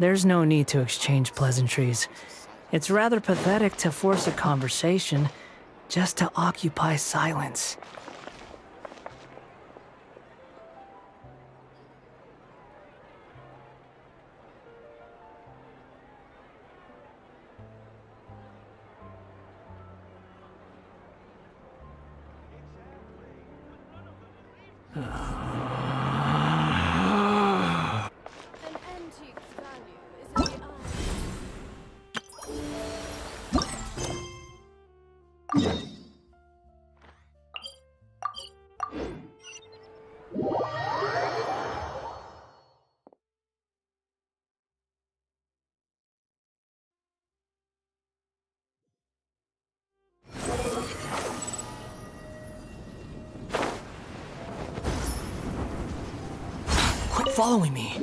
There's no need to exchange pleasantries. It's rather pathetic to force a conversation just to occupy silence. Quit following me.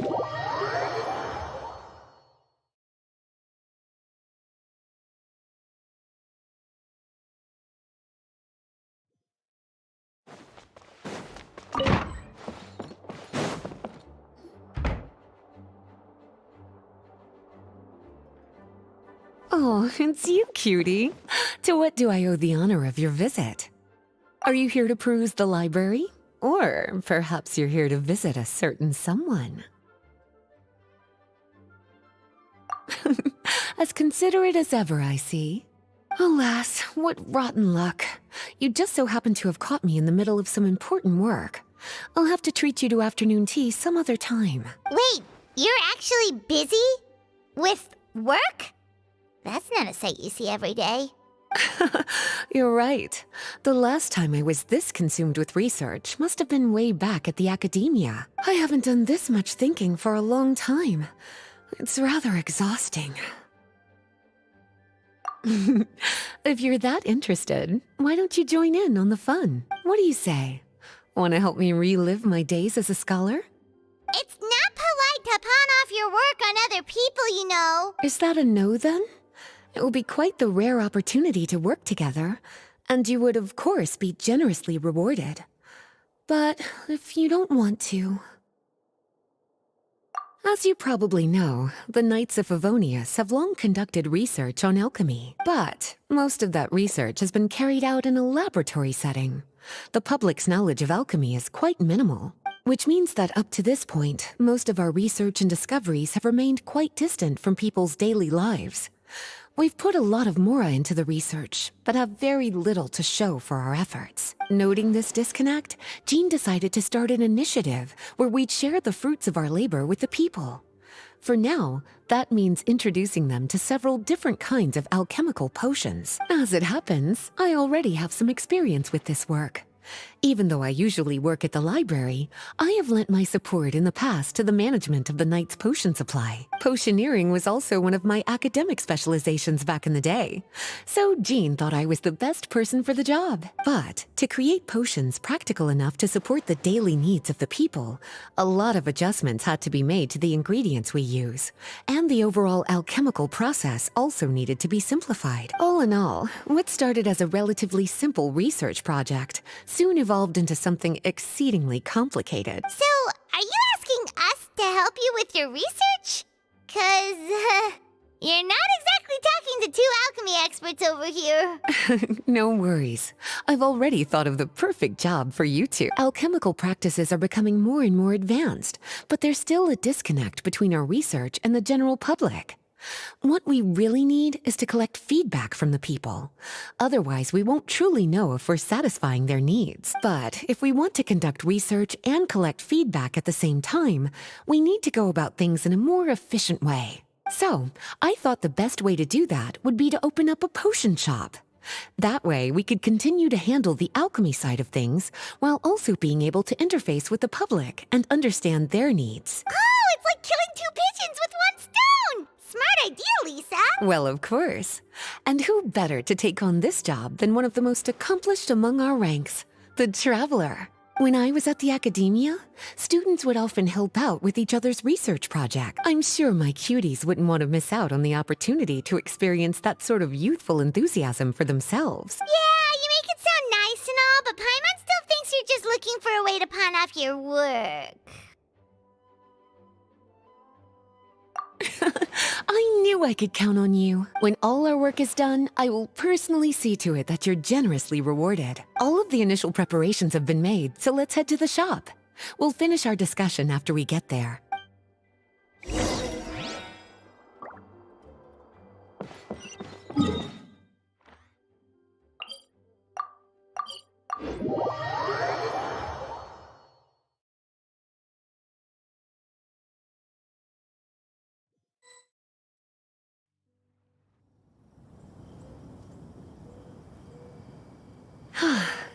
Oh, it's you, cutie. To what do I owe the honor of your visit? Are you here to peruse the library? Or perhaps you're here to visit a certain someone? As considerate as ever, I see. Alas, what rotten luck. You just so happen to have caught me in the middle of some important work. I'll have to treat you to afternoon tea some other time. Wait, you're actually busy? With work? That's not a sight you see every day. You're right. The last time I was this consumed with research must have been way back at the academia. I haven't done this much thinking for a long time. It's rather exhausting. If you're that interested, why don't you join in on the fun? What do you say? Want to help me relive my days as a scholar? It's not polite to pawn off your work on other people, you know. Is that a no, then? It will be quite the rare opportunity to work together, and you would, of course, be generously rewarded. But if you don't want to... As you probably know, the Knights of Favonius have long conducted research on alchemy, but most of that research has been carried out in a laboratory setting. The public's knowledge of alchemy is quite minimal, which means that up to this point, most of our research and discoveries have remained quite distant from people's daily lives. We've put a lot of mora into the research, but have very little to show for our efforts. Noting this disconnect, Jean decided to start an initiative where we'd share the fruits of our labor with the people. For now, that means introducing them to several different kinds of alchemical potions. As it happens, I already have some experience with this work. Even though I usually work at the library, I have lent my support in the past to the management of the Knight's potion supply. Potioneering was also one of my academic specializations back in the day, so Jean thought I was the best person for the job. But to create potions practical enough to support the daily needs of the people, a lot of adjustments had to be made to the ingredients we use, and the overall alchemical process also needed to be simplified. All in all, what started as a relatively simple research project soon evolved into something exceedingly complicated. So, are you asking us to help you with your research? 'Cause, you're not exactly talking to two alchemy experts over here. No worries. I've already thought of the perfect job for you two. Alchemical practices are becoming more and more advanced, but there's still a disconnect between our research and the general public. What we really need is to collect feedback from the people. Otherwise, we won't truly know if we're satisfying their needs. But if we want to conduct research and collect feedback at the same time, we need to go about things in a more efficient way. So, I thought the best way to do that would be to open up a potion shop. That way, we could continue to handle the alchemy side of things while also being able to interface with the public and understand their needs. Oh, it's like killing two pigeons with one stone! Smart idea, Lisa! Well, of course. And who better to take on this job than one of the most accomplished among our ranks, the Traveler? When I was at the academia, students would often help out with each other's research project. I'm sure my cuties wouldn't want to miss out on the opportunity to experience that sort of youthful enthusiasm for themselves. Yeah, you make it sound nice and all, but Paimon still thinks you're just looking for a way to pawn off your work. I knew I could count on you. When all our work is done, I will personally see to it that you're generously rewarded. All of the initial preparations have been made, so let's head to the shop. We'll finish our discussion after we get there.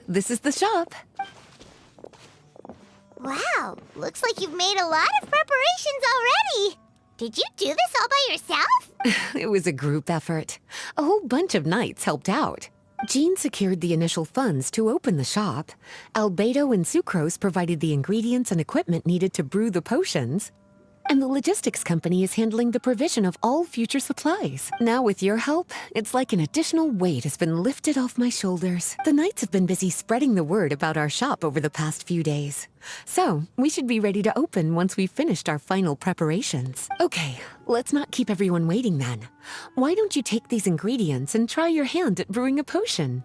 This is the shop. Wow, looks like you've made a lot of preparations already. Did you do this all by yourself? It was a group effort. A whole bunch of knights helped out. Jean secured the initial funds to open the shop. Albedo and Sucrose provided the ingredients and equipment needed to brew the potions. And the logistics company is handling the provision of all future supplies. Now with your help, it's like an additional weight has been lifted off my shoulders. The knights have been busy spreading the word about our shop over the past few days. So, we should be ready to open once we've finished our final preparations. Okay, let's not keep everyone waiting then. Why don't you take these ingredients and try your hand at brewing a potion?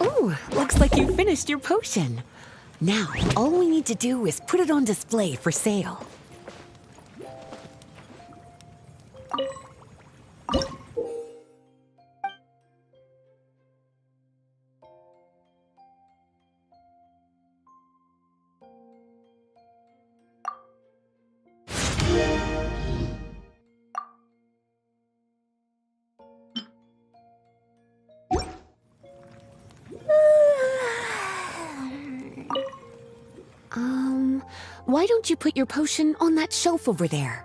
Ooh, looks like you finished your potion. Now, all we need to do is put it on display for sale. Why don't you put your potion on that shelf over there?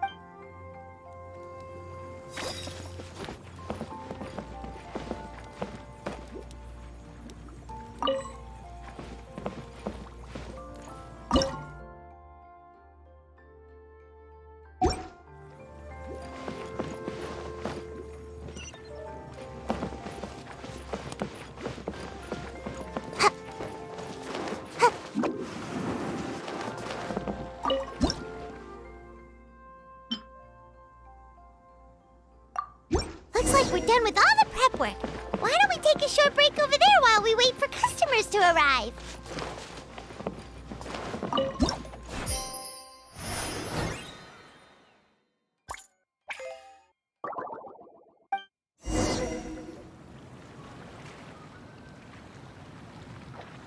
Looks like we're done with all the prep work. Why don't we take a short break over there while we wait for customers to arrive?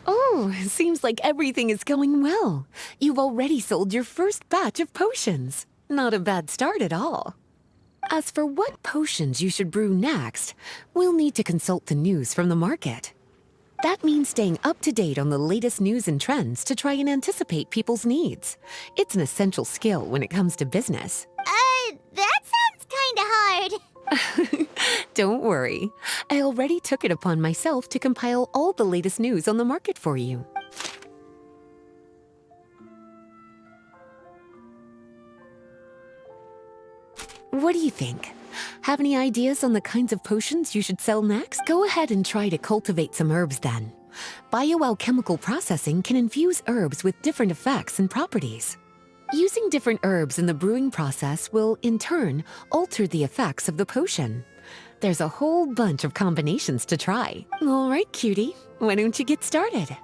Oh, seems like everything is going well. You've already sold your first batch of potions. Not a bad start at all. As for what potions you should brew next, we'll need to consult the news from the market. That means staying up to date on the latest news and trends to try and anticipate people's needs. It's an essential skill when it comes to business. That sounds kinda hard. Don't worry. I already took it upon myself to compile all the latest news on the market for you. What do you think? Have any ideas on the kinds of potions you should sell next? Go ahead and try to cultivate some herbs then. Bioalchemical processing can infuse herbs with different effects and properties. Using different herbs in the brewing process will, in turn, alter the effects of the potion. There's a whole bunch of combinations to try. All right, cutie, why don't you get started?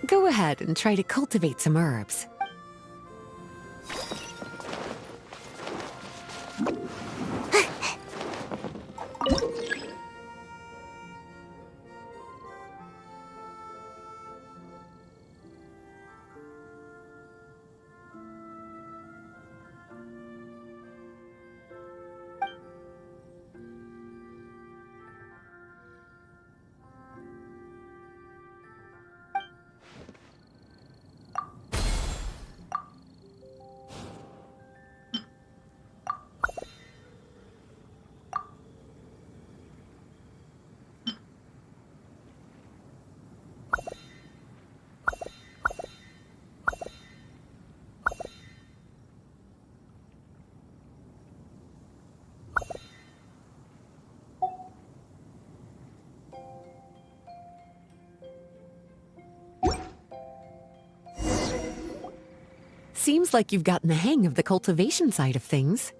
Go ahead and try to cultivate some herbs. Seems like you've gotten the hang of the cultivation side of things.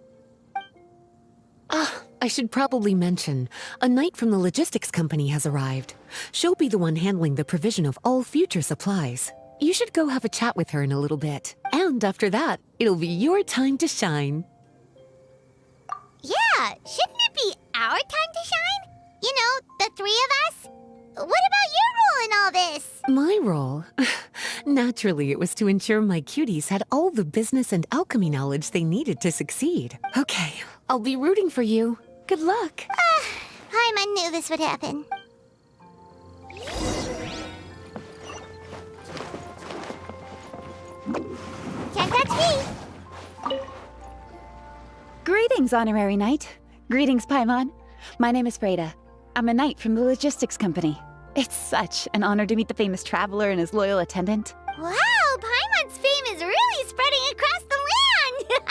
I should probably mention, a knight from the logistics company has arrived. She'll be the one handling the provision of all future supplies. You should go have a chat with her in a little bit. And after that, it'll be your time to shine. Yeah, shouldn't it be our time to shine? You know, the three of us? What about your role in all this? My role? Naturally, it was to ensure my cuties had all the business and alchemy knowledge they needed to succeed. Okay, I'll be rooting for you. Good luck. I knew this would happen. Can't touch me! Greetings, Honorary Knight. Greetings, Paimon. My name is Freda. I'm a knight from the logistics company. It's such an honor to meet the famous traveler and his loyal attendant. Wow, Paimon's fame is really spreading across the land!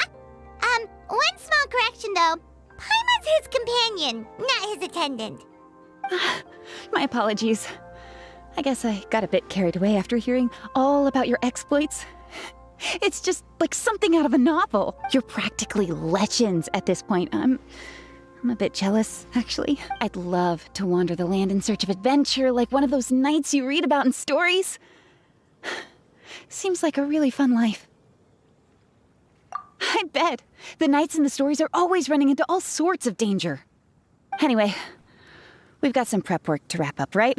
One small correction though. Paimon's his companion, not his attendant. My apologies. I guess I got a bit carried away after hearing all about your exploits. It's just like something out of a novel. You're practically legends at this point. I'm a bit jealous, actually. I'd love to wander the land in search of adventure like one of those knights you read about in stories. Seems like a really fun life. I bet. The knights in the stories are always running into all sorts of danger. Anyway, we've got some prep work to wrap up, right?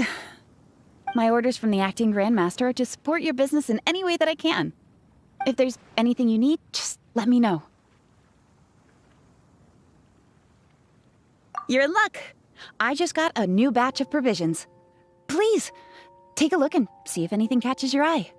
My orders from the acting grandmaster are to support your business in any way that I can. If there's anything you need, just let me know. You're in luck. I just got a new batch of provisions. Please, take a look and see if anything catches your eye.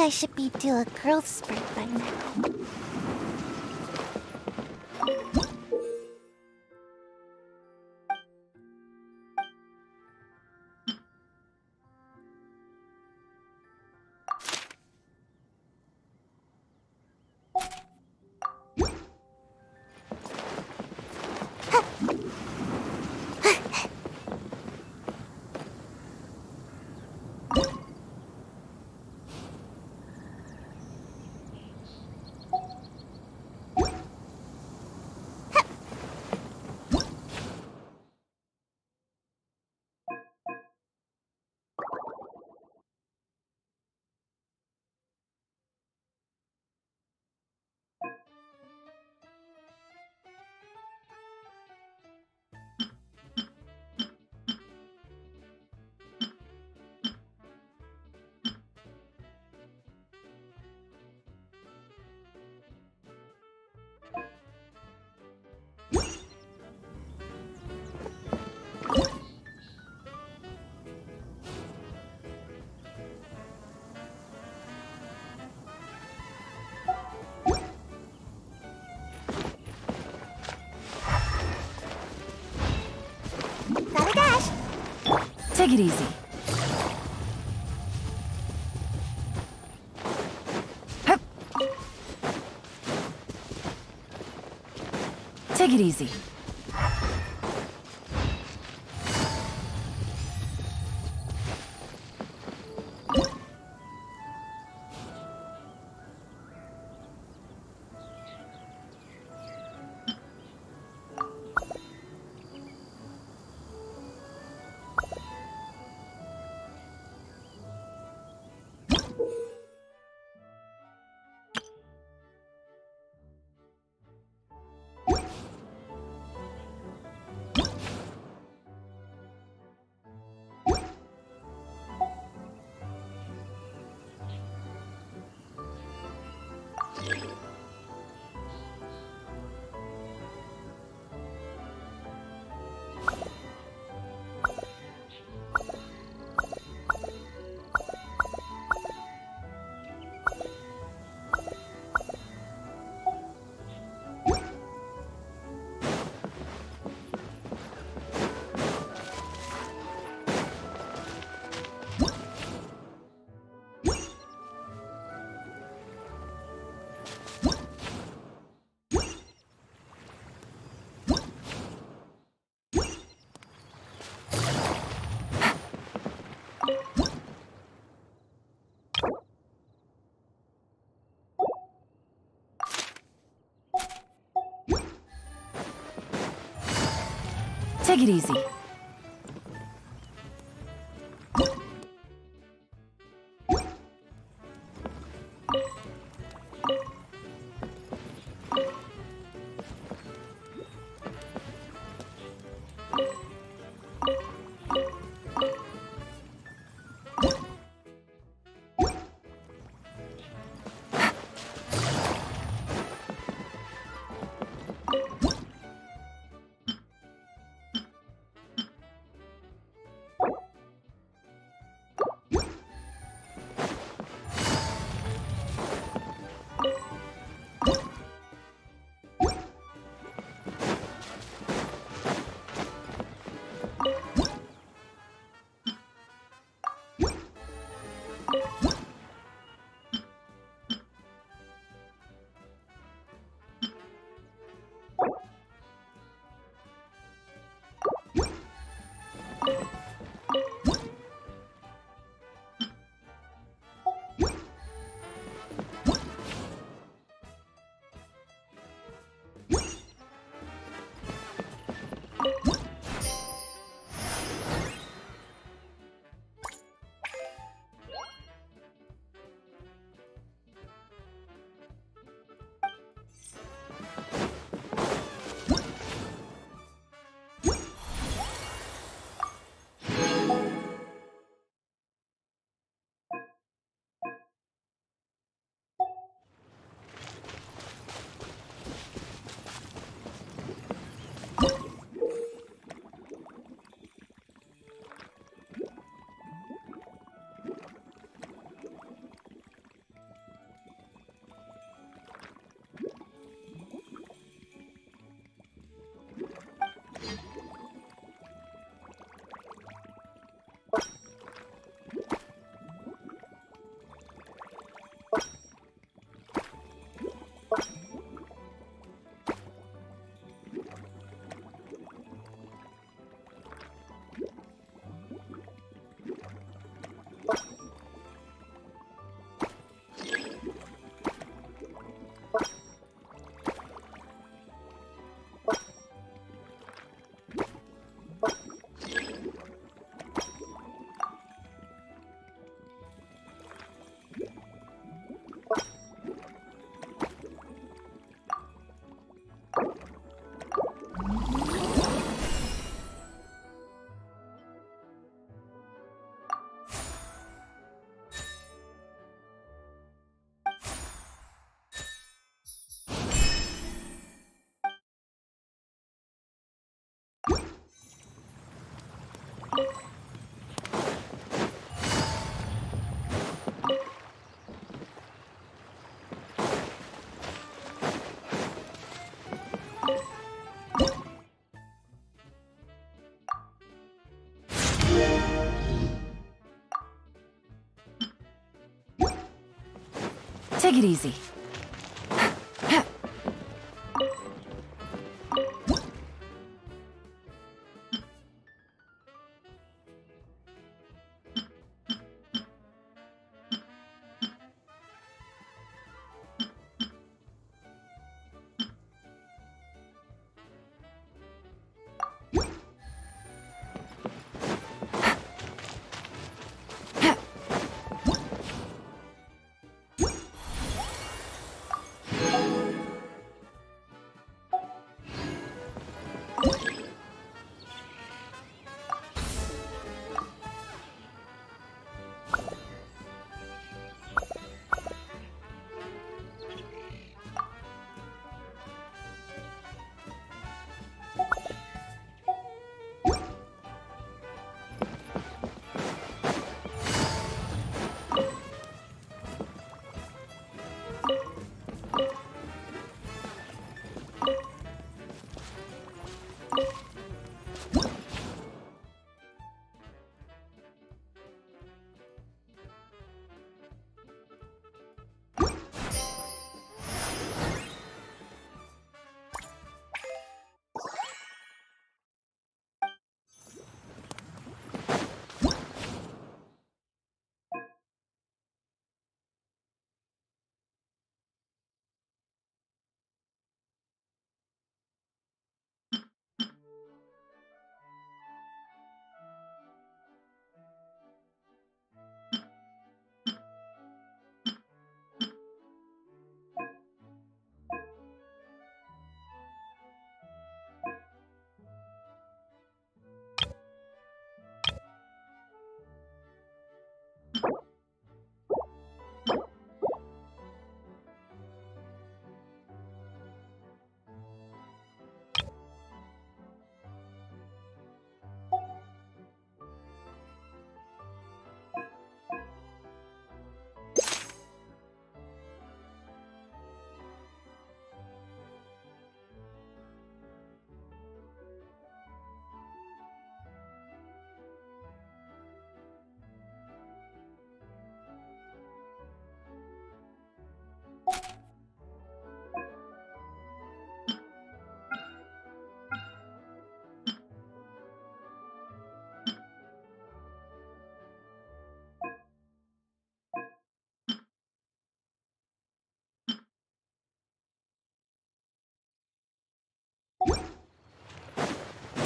I should be due a growth spurt by now. Gotta dash. Take it easy. Hup. Take it easy. Take it easy. Take it easy.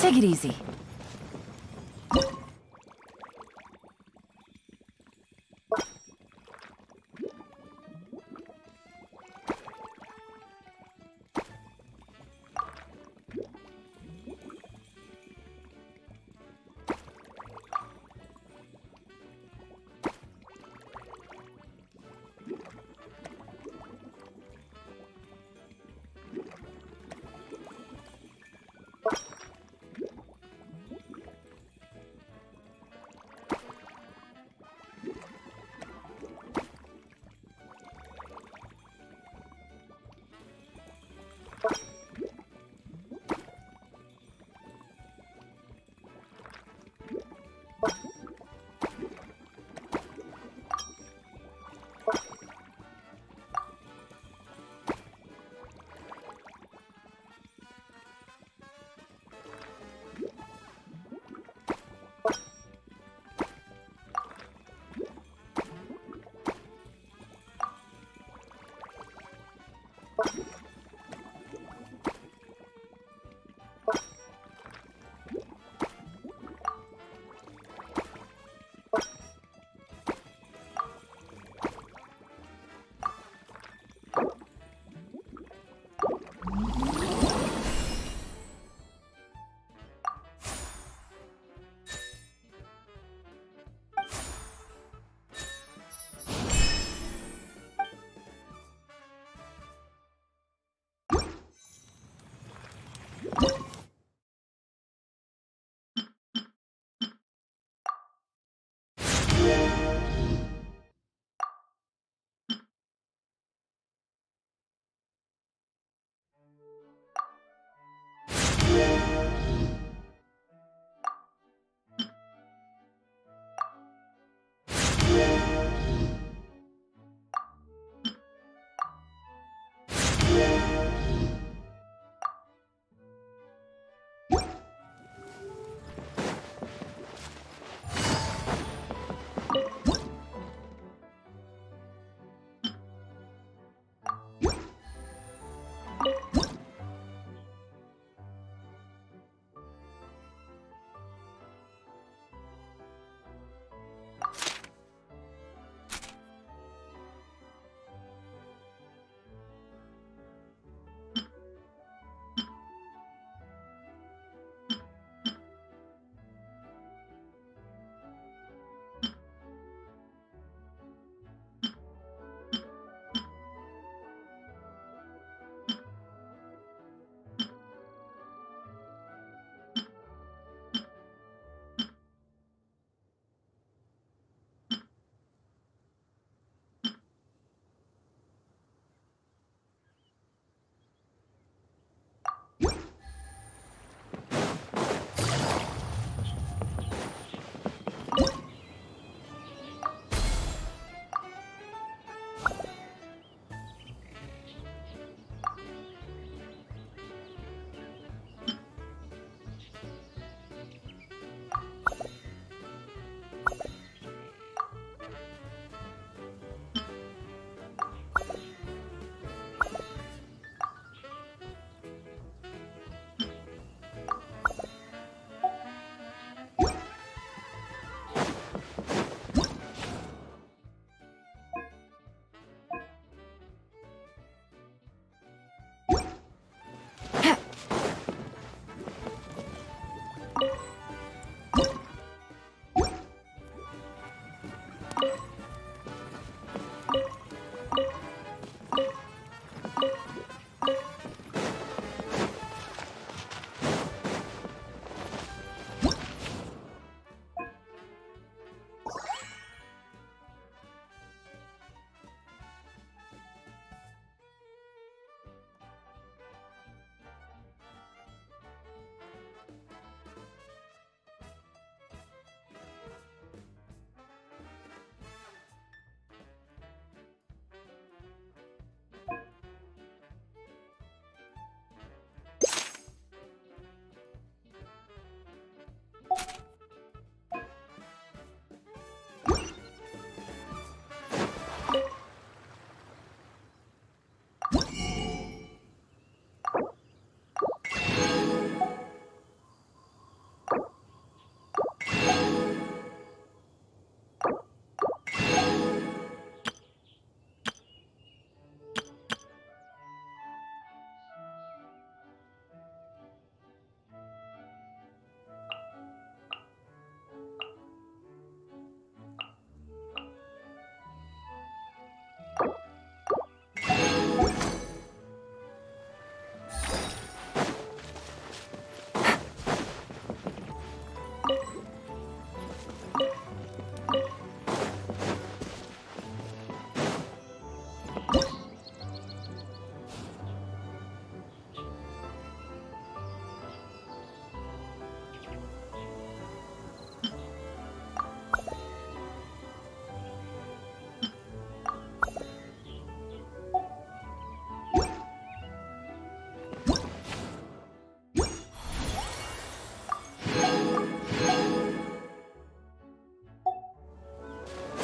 Take it easy.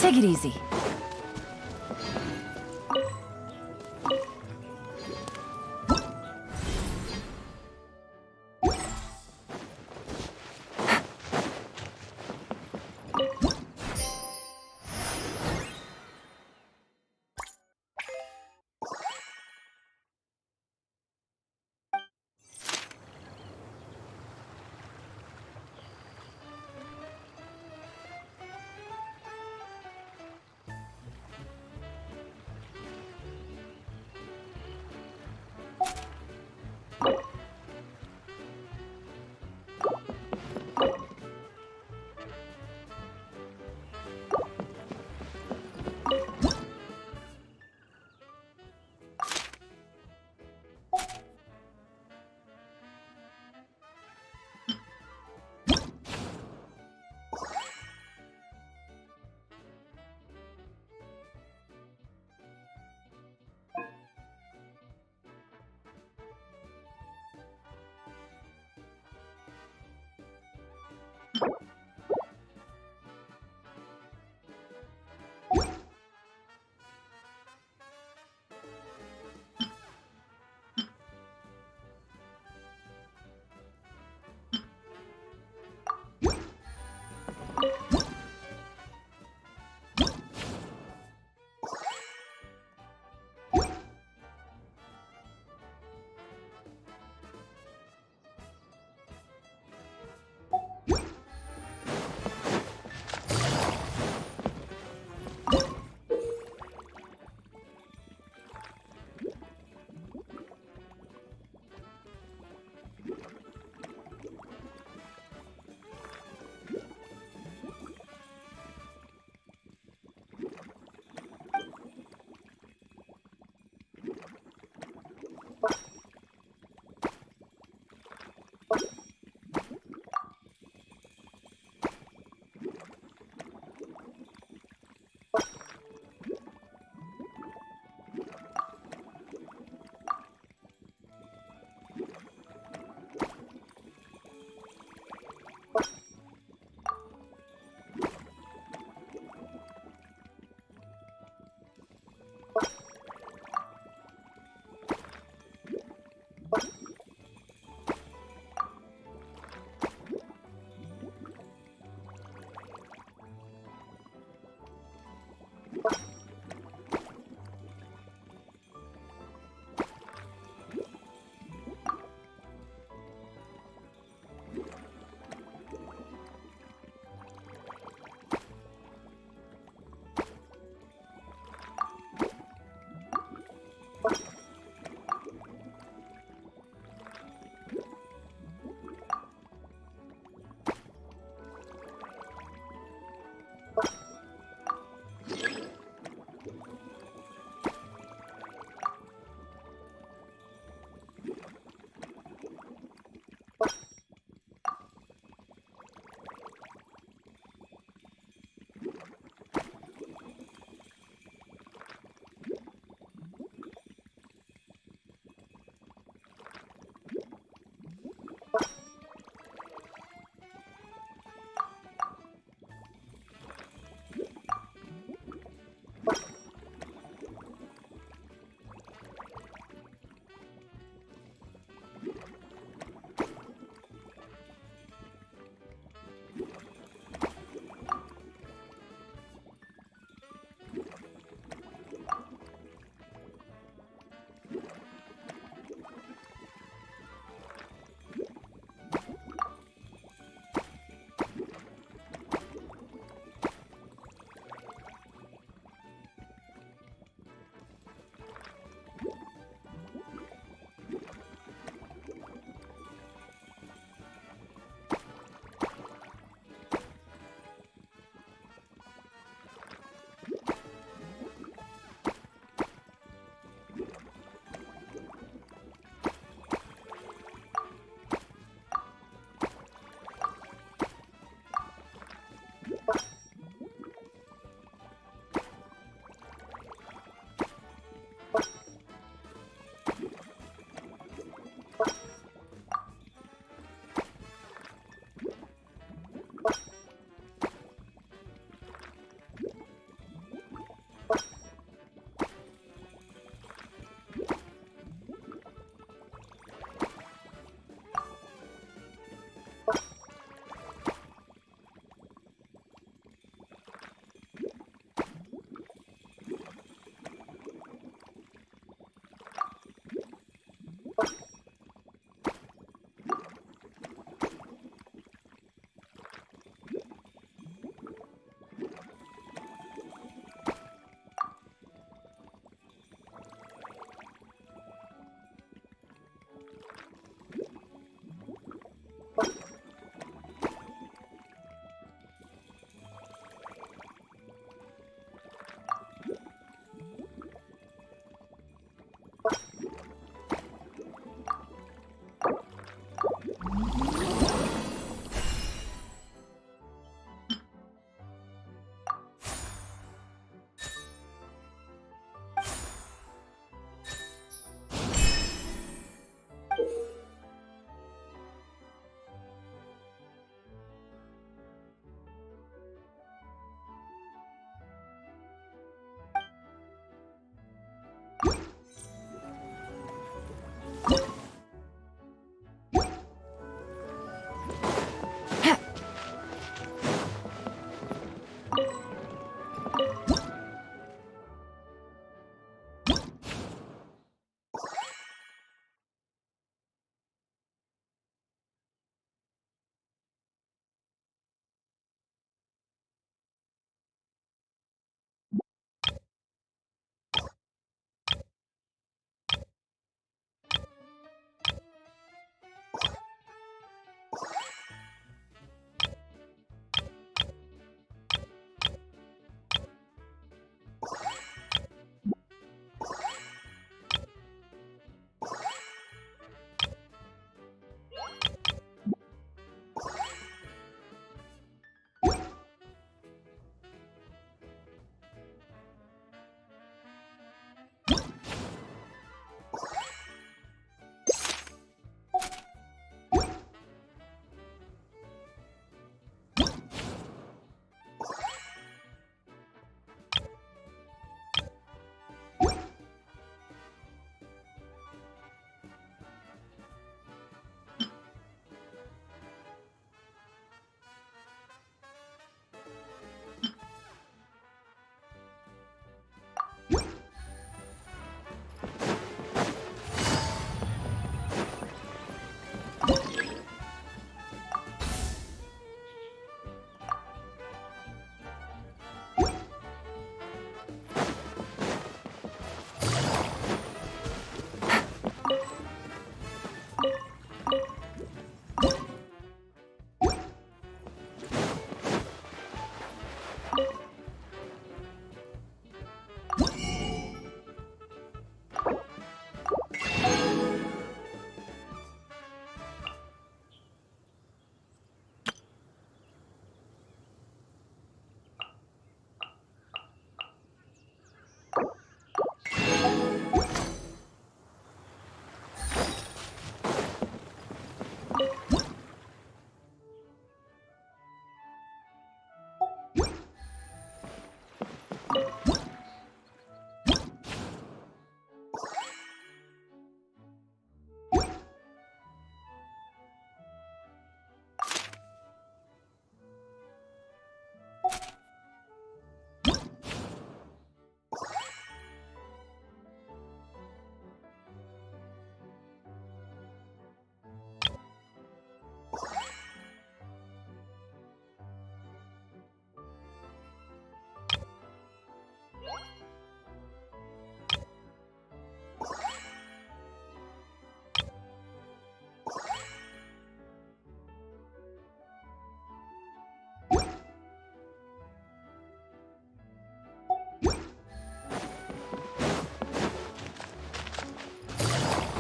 Take it easy.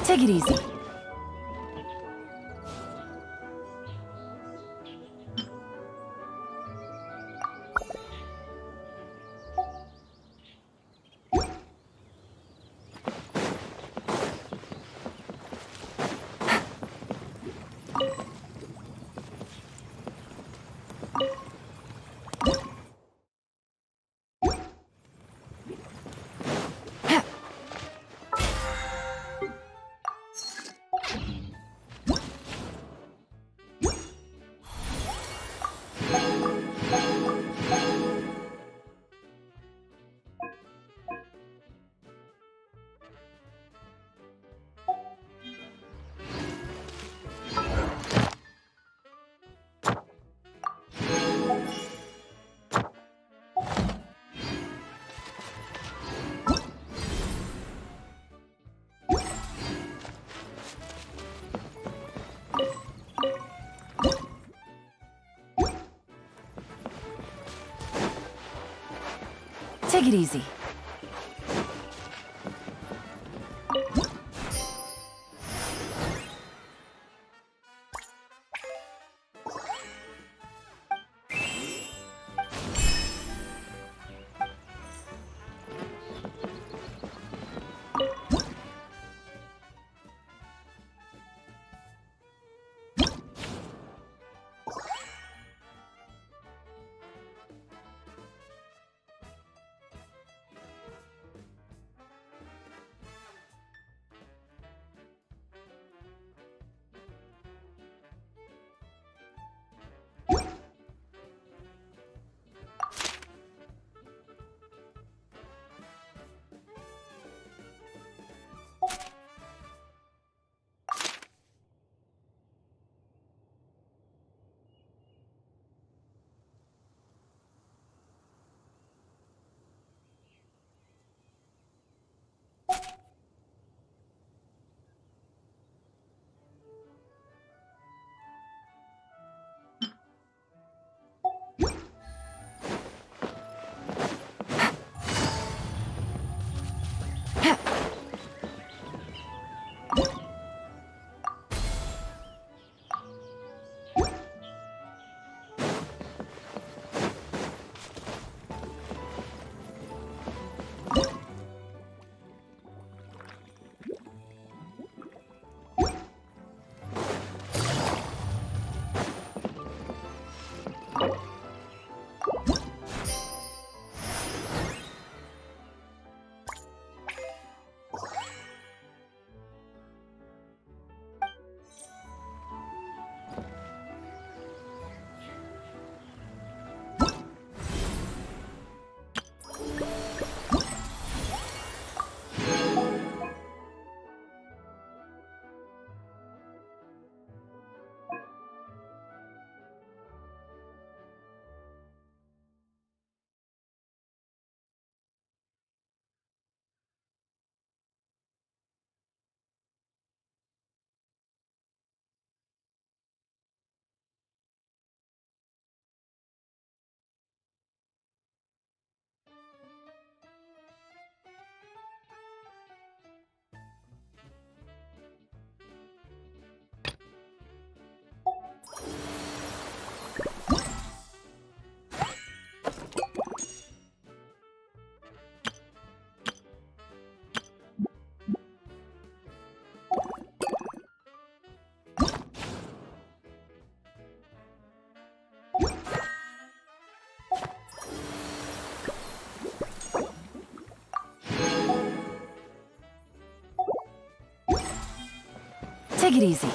Take it easy. Take it easy. Take it easy.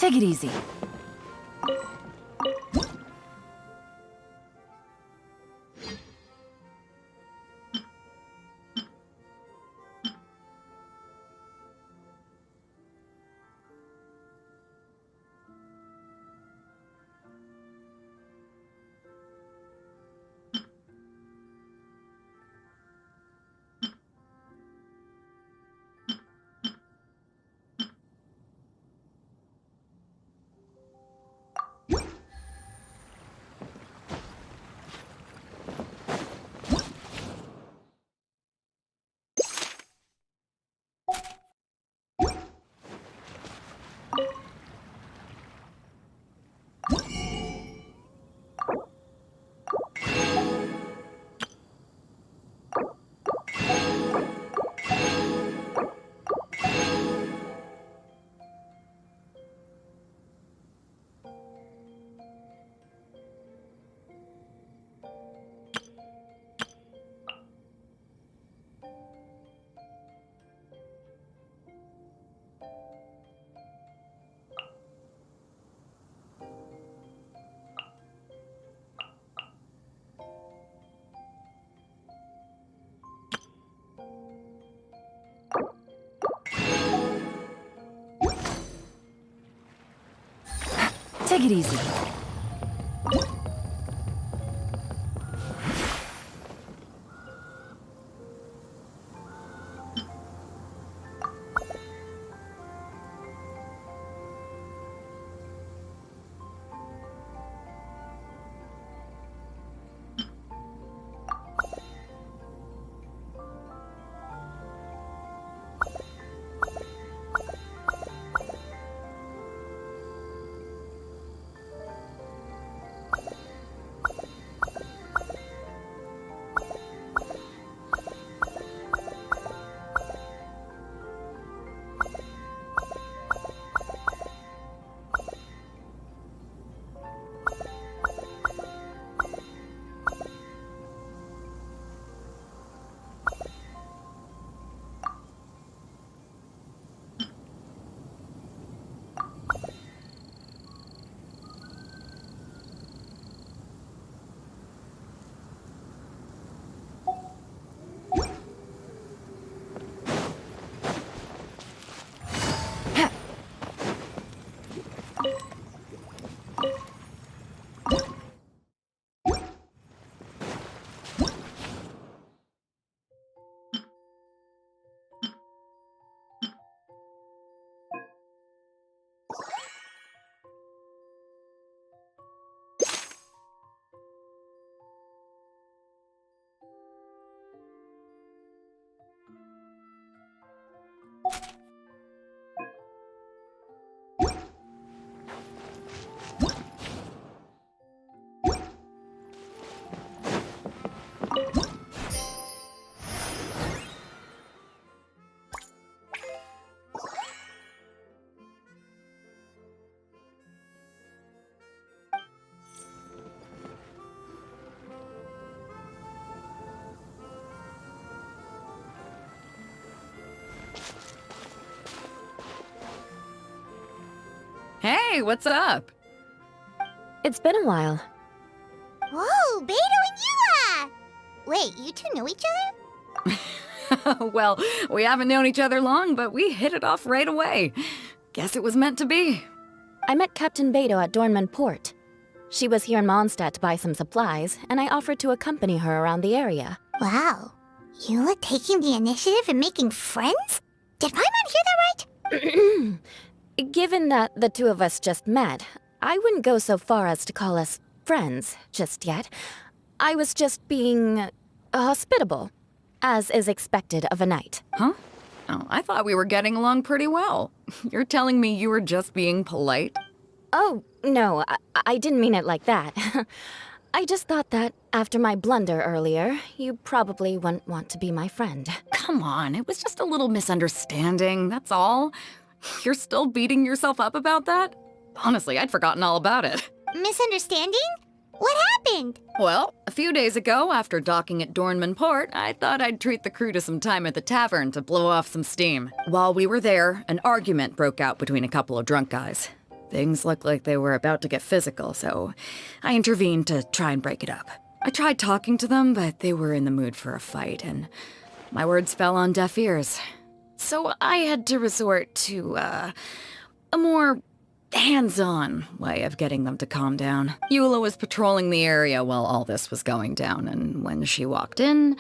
Take it easy. Take it easy. Hey, what's up? It's been a while. Whoa, Beto and Yua! Wait, you two know each other? Well, we haven't known each other long, but we hit it off right away. Guess it was meant to be. I met Captain Beto at Dornman Port. She was here in Mondstadt to buy some supplies, and I offered to accompany her around the area. Wow. Yua taking the initiative and making friends? Did Paimon hear that right? Given that the two of us just met, I wouldn't go so far as to call us friends just yet. I was just being hospitable, as is expected of a knight. Huh? Oh, I thought we were getting along pretty well. You're telling me you were just being polite? Oh, no, I didn't mean it like that. I just thought that after my blunder earlier, you probably wouldn't want to be my friend. Come on, it was just a little misunderstanding, that's all. You're still beating yourself up about that? Honestly, I'd forgotten all about it. Misunderstanding? What happened? Well, a few days ago, after docking at Dornman Port, I thought I'd treat the crew to some time at the tavern to blow off some steam. While we were there, an argument broke out between a couple of drunk guys. Things looked like they were about to get physical, so I intervened to try and break it up. I tried talking to them, but they were in the mood for a fight, and my words fell on deaf ears. So I had to resort to, a more hands-on way of getting them to calm down. Eula was patrolling the area while all this was going down, and when she walked in,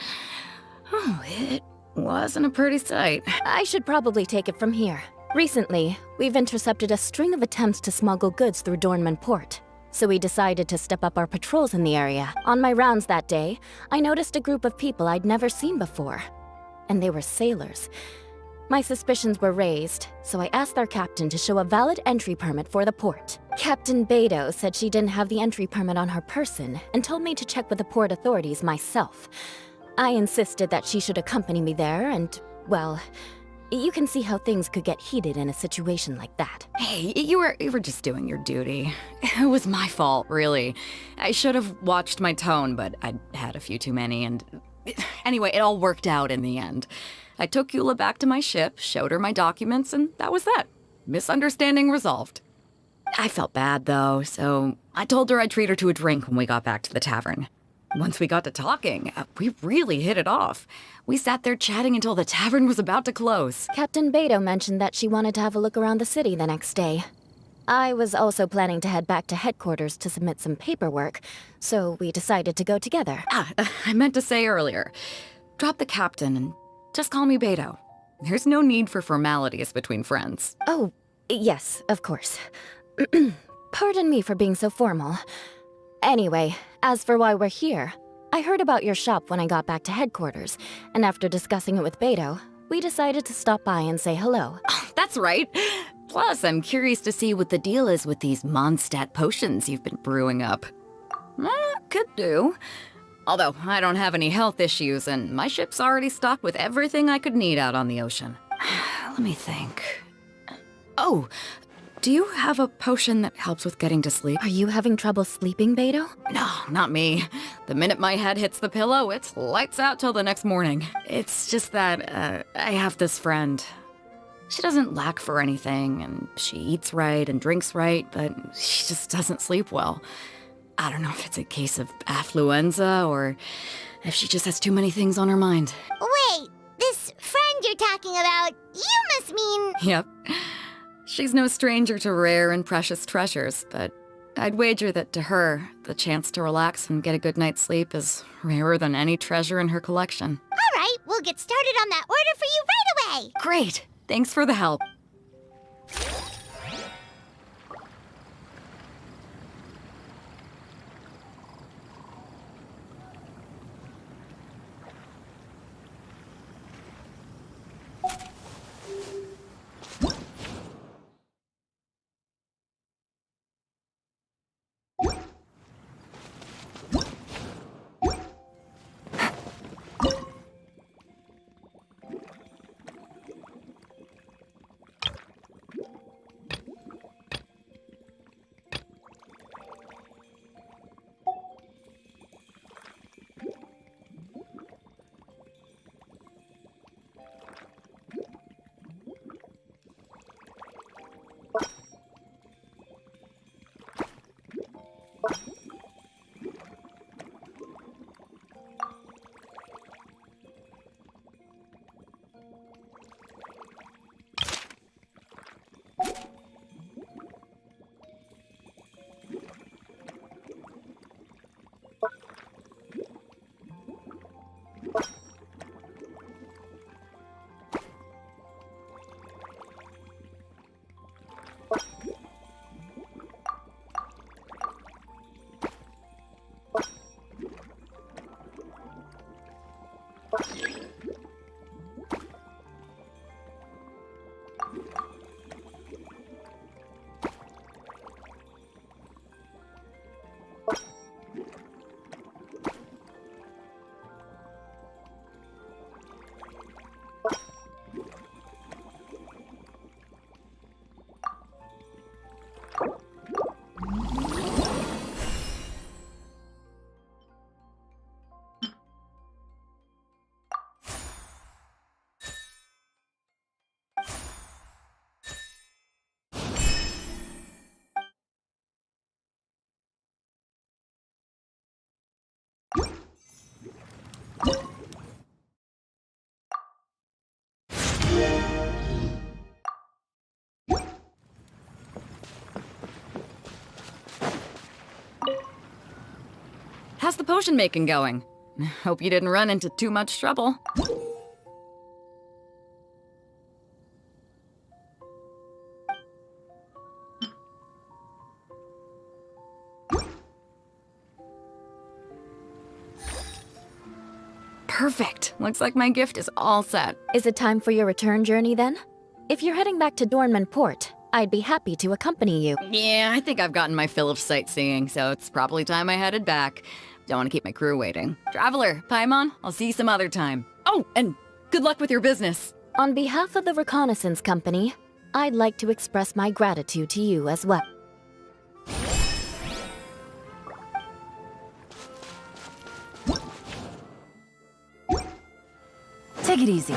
it wasn't a pretty sight. I should probably take it from here. Recently, we've intercepted a string of attempts to smuggle goods through Dornman Port, so we decided to step up our patrols in the area. On my rounds that day, I noticed a group of people I'd never seen before, and they were sailors. My suspicions were raised, so I asked their captain to show a valid entry permit for the port. Captain Beto said she didn't have the entry permit on her person and told me to check with the port authorities myself. I insisted that she should accompany me there, and, well, you can see how things could get heated in a situation like that. Hey, you were just doing your duty. It was my fault, really. I should have watched my tone, but I'd had a few too many, and anyway, it all worked out in the end. I took Eula back to my ship, showed her my documents, and that was that. Misunderstanding resolved. I felt bad, though, so I told her I'd treat her to a drink when we got back to the tavern. Once we got to talking, we really hit it off. We sat there chatting until the tavern was about to close. Captain Beto mentioned that she wanted to have a look around the city the next day. I was also planning to head back to headquarters to submit some paperwork, so we decided to go together. I meant to say earlier, drop the captain and just call me Beto. There's no need for formalities between friends. Oh, yes, of course. Pardon me for being so formal. Anyway, as for why we're here, I heard about your shop when I got back to headquarters, and after discussing it with Beto, we decided to stop by and say hello. That's right. Plus, I'm curious to see what the deal is with these Mondstadt potions you've been brewing up. Could do. Although, I don't have any health issues, and my ship's already stocked with everything I could need out on the ocean. Let me think. Oh, do you have a potion that helps with getting to sleep? Are you having trouble sleeping, Beto? No, not me. The minute my head hits the pillow, it's lights out till the next morning. It's just that, I have this friend. She doesn't lack for anything, and she eats right and drinks right, but she just doesn't sleep well. I don't know if it's a case of affluenza or if she just has too many things on her mind. Wait, this friend you're talking about, you must mean... Yep. She's no stranger to rare and precious treasures, but I'd wager that to her, the chance to relax and get a good night's sleep is rarer than any treasure in her collection. All right, we'll get started on that order for you right away. Great! Thanks for the help. How's the potion making going? Hope you didn't run into too much trouble. Perfect. Looks like my gift is all set. Is it time for your return journey then? If you're heading back to Dornman Port, I'd be happy to accompany you. Yeah, I think I've gotten my fill of sightseeing, so it's probably time I headed back. Don't want to keep my crew waiting. Traveler, Paimon, I'll see you some other time. Oh, and good luck with your business. On behalf of the Reconnaissance Company, I'd like to express my gratitude to you as well. Take it easy.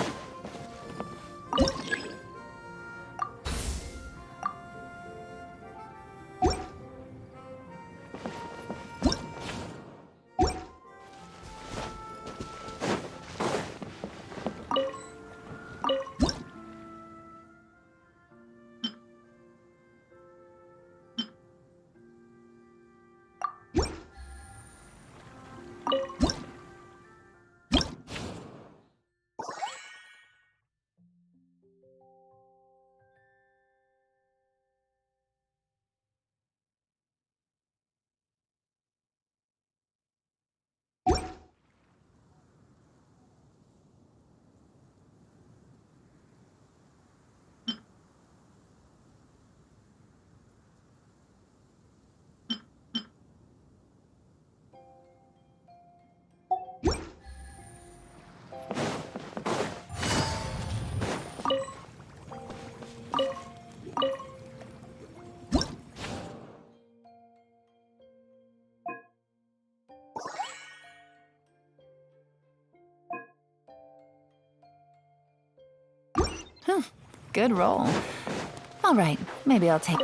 Good roll. All right, maybe I'll take...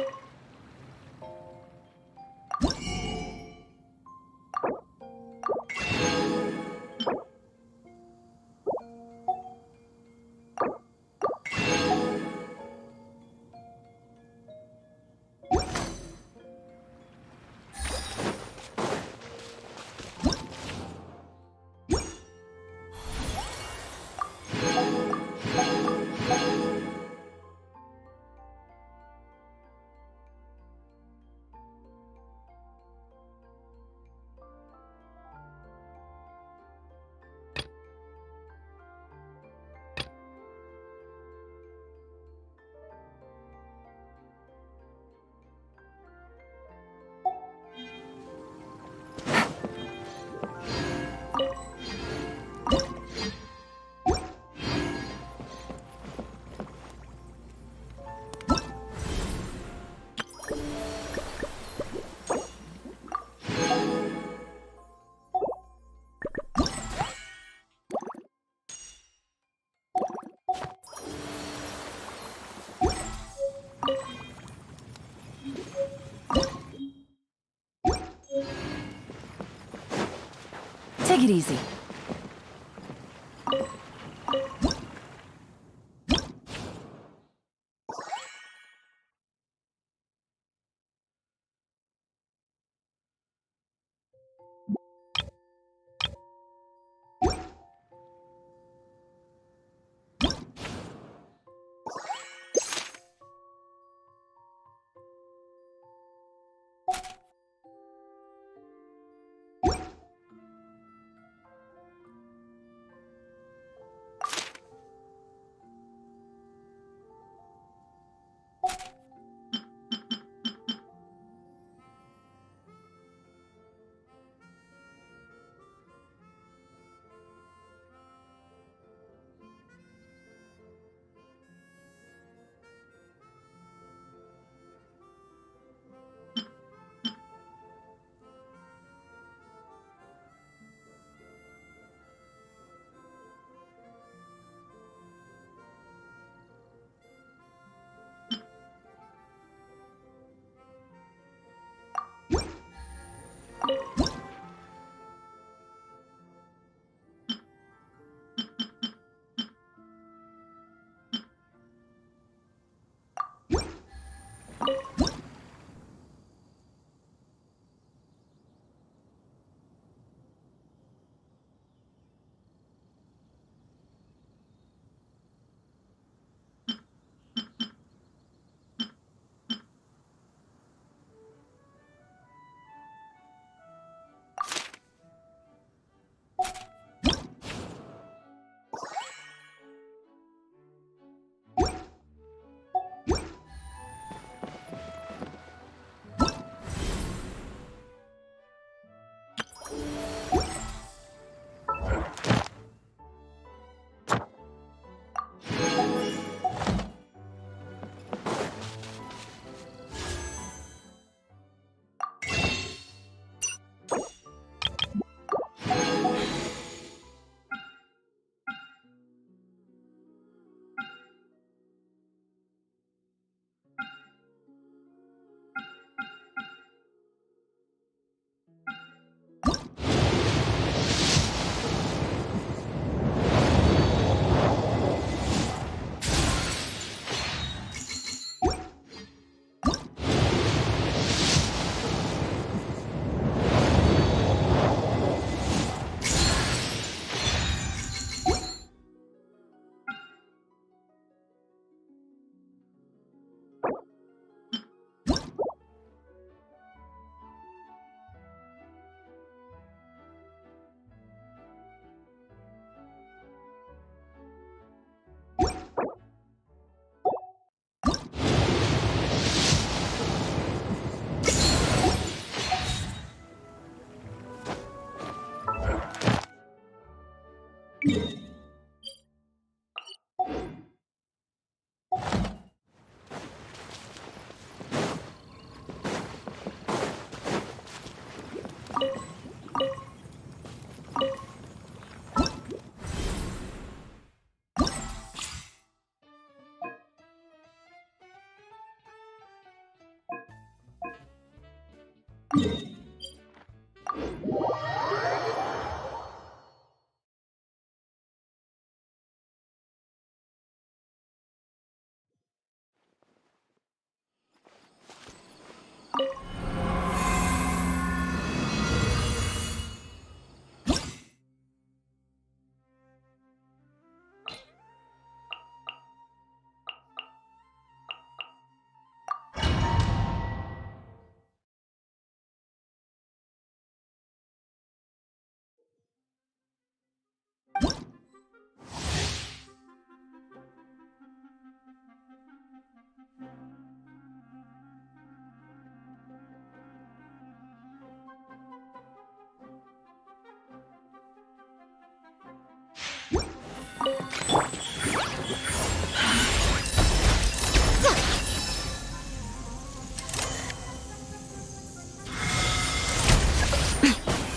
Take it easy.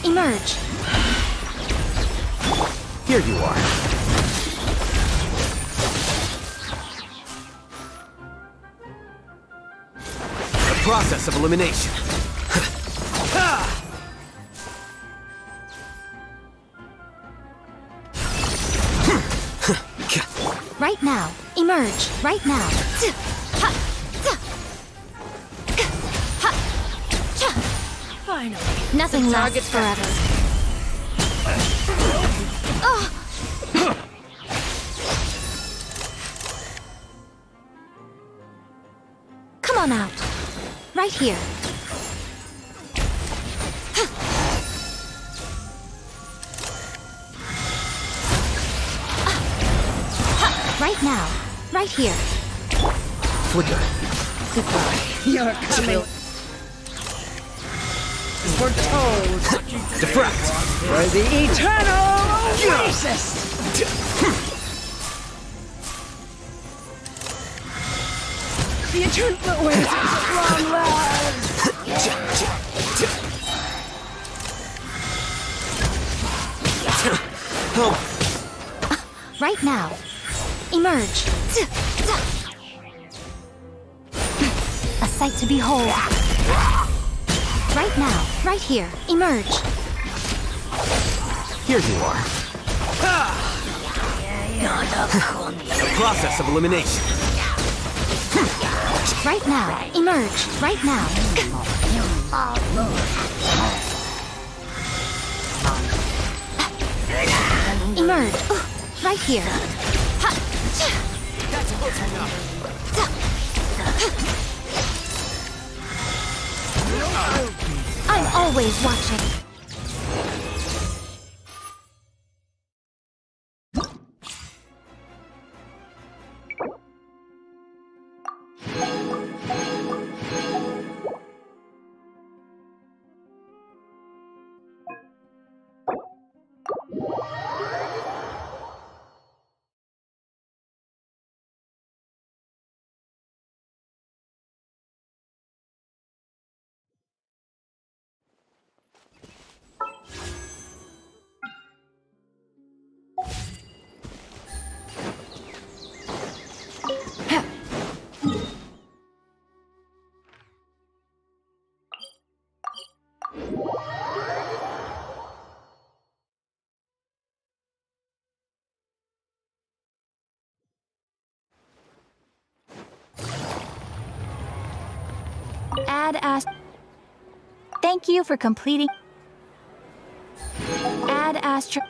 Emerge. Here you are. The process of elimination. Right now. Emerge. Right now. Finally. Nothing lasts forever. Come on out. Right here. Right now. Right here. Flicker. You're coming. Foretold. Diffract. For the eternal oasis. The eternal oasis at long last. Help. Right now. Emerge. A sight to behold. Right now. Right here. Emerge. Here you are. The process of elimination. Right now. Emerge. Right now. Emerge. Right here. I'm always watching. Thank you for completing. Add Astro.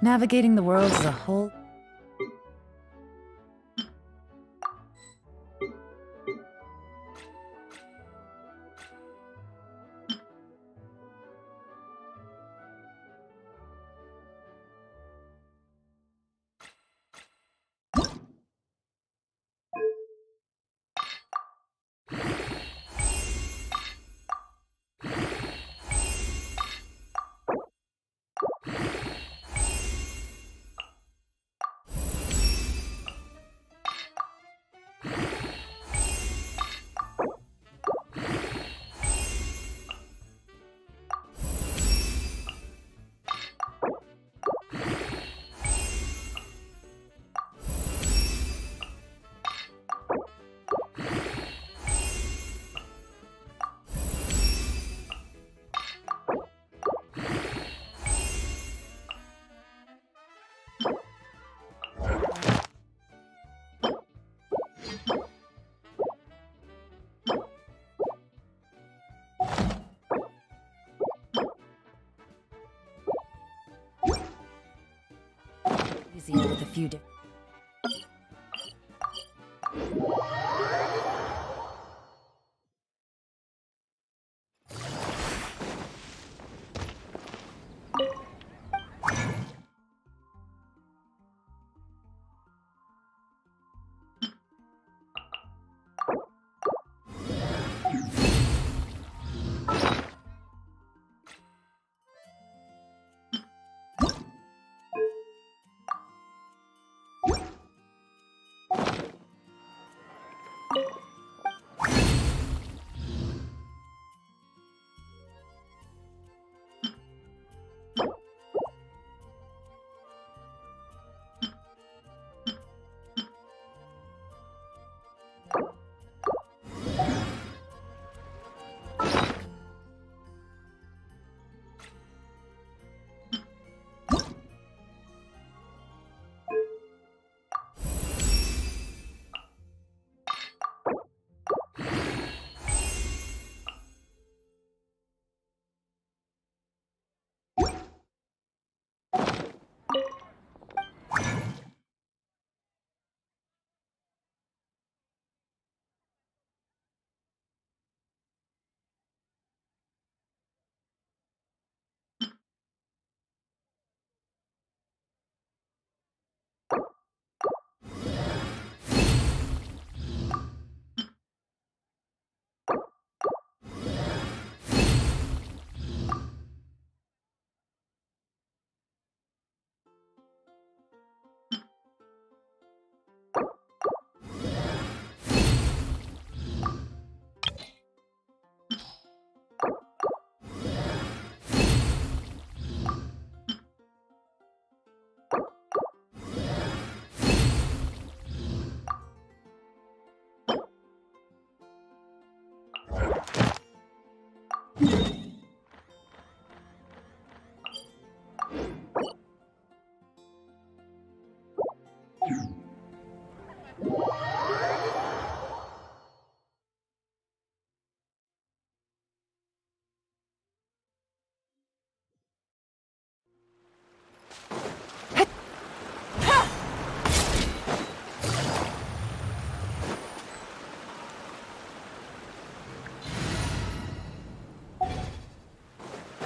Navigating the world is a whole... easier with a few different...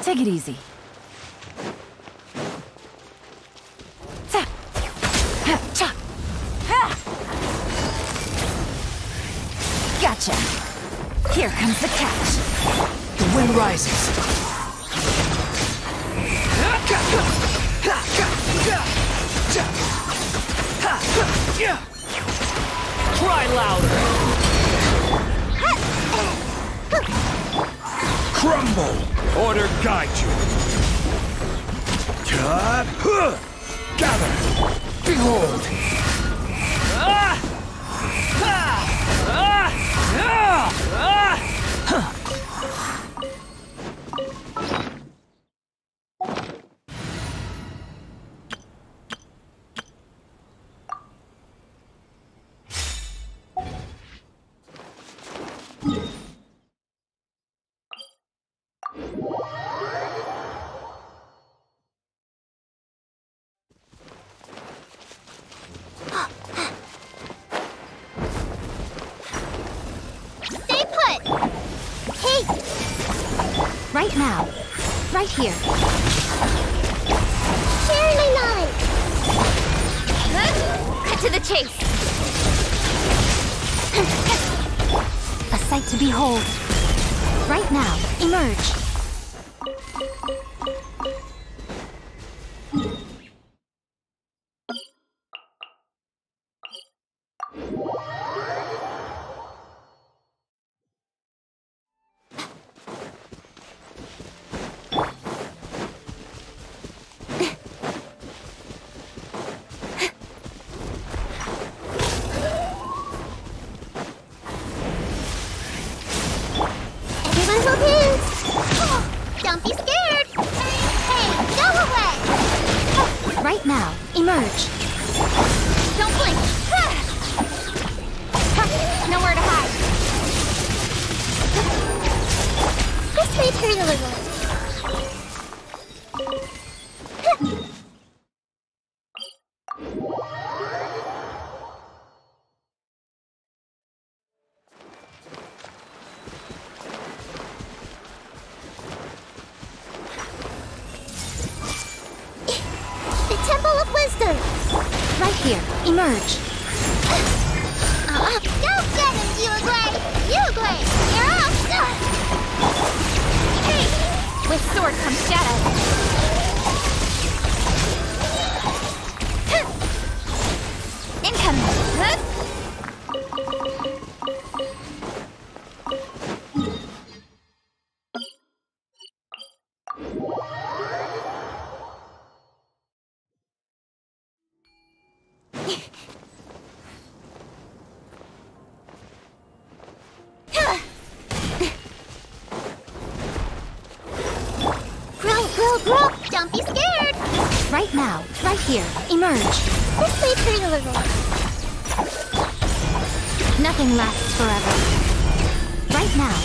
Take it easy. Gotcha. Here comes the catch. The wind rises. Try louder. Crumble! Order guide you. Gather! Behold! Right now. Right here. Share my knowledge. Cut to the chase. A sight to behold. Right now. Emerge. Everyone hold hands. Don't be scared. Hey, go away. Right now, emerge. Don't blink. Nowhere to hide. This may hurt a little. The Temple of Wisdom! Right here, emerge. Go get him, Uruguay! Uruguay, you're off! Hey! With sword comes shadow. Incoming! Grow! Don't be scared! Right now, right here, emerge. This may hurt a little. Nothing lasts forever. Right now.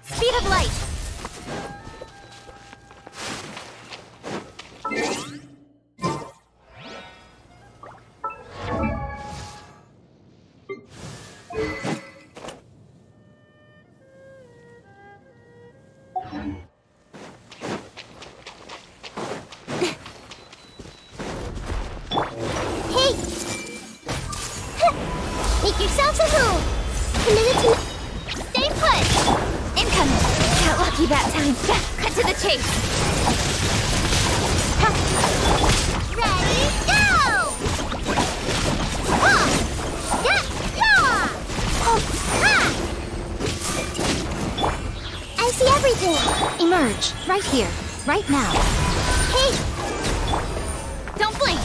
Speed of light! Hey! Make yourselves at home! Committed to... Stay put! Incoming! Got lucky that time. Cut to the chase! Ready, go! I see everything! Emerge, right here, right now. Hey! Don't blink!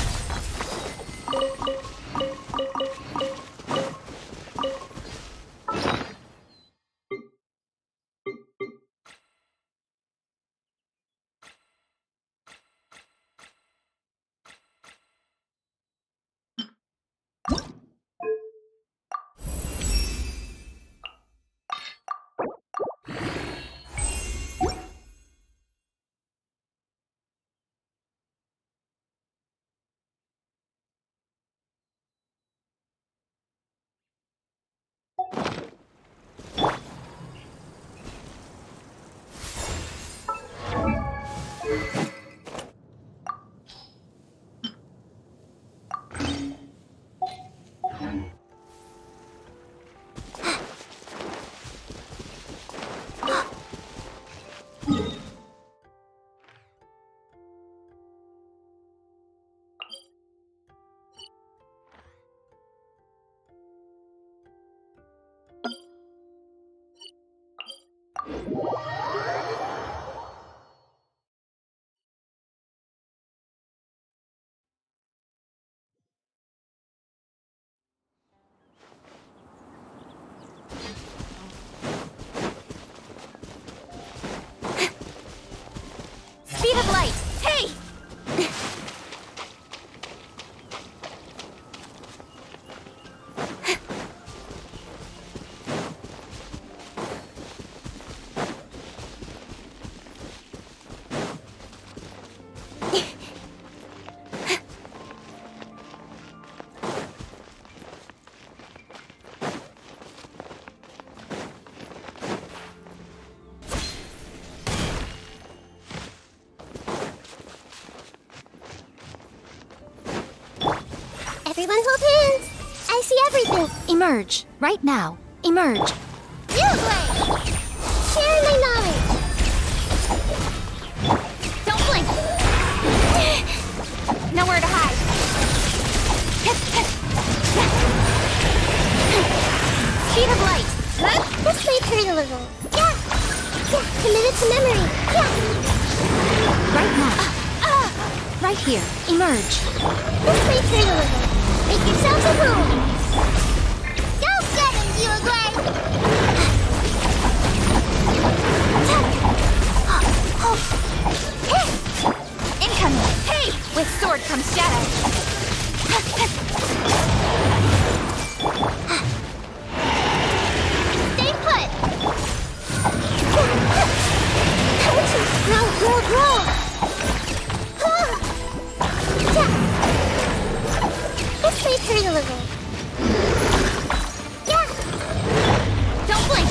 Everyone hold hands. I see everything. Emerge. Right now. Emerge. Blade! Share my knowledge. Don't blink. Nowhere to hide. Speed of light. This way turn a little. Yeah. Committed to memory. Yeah. Right now. Right here. Emerge. This way turn a little. Make yourselves at home. Go get him, Uruguay! Incoming. Hey! With sword comes shadow. Stay put! Grow, grow, grow! This way turn a little. Yeah! Don't blink.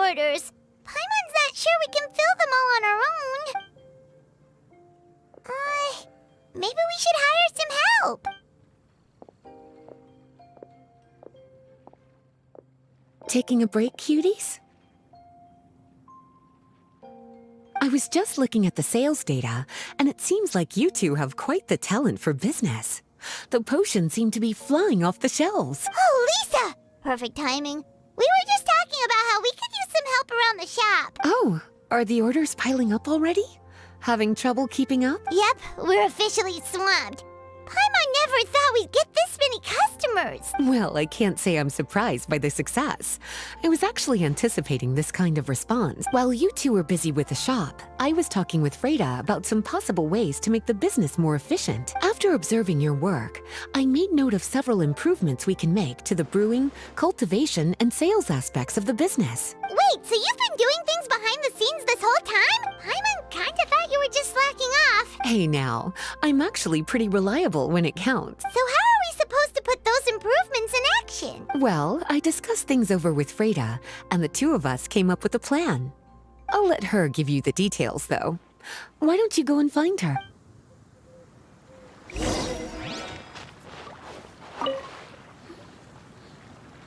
orders. Paimon's not sure we can fill them all on our own. Maybe we should hire some help. Taking a break, cuties? I was just looking at the sales data, and it seems like you two have quite the talent for business. The potions seem to be flying off the shelves. Oh, Lisa! Perfect timing. We were just talking about how we could use some help around the shop. Oh, are the orders piling up already? Having trouble keeping up? Yep, we're officially swamped. Paimon never thought we'd get this many customers. Well, I can't say I'm surprised by the success. I was actually anticipating this kind of response. While you two were busy with the shop, I was talking with Freda about some possible ways to make the business more efficient. After observing your work, I made note of several improvements we can make to the brewing, cultivation, and sales aspects of the business. Wait, so you've been doing things behind the scenes this whole time? Paimon kinda thought you were just slacking off. Hey now, I'm actually pretty reliable when it counts. So how are we supposed to put those improvements in action? Well, I discussed things over with Freda, and the two of us came up with a plan. I'll let her give you the details, though. Why don't you go and find her?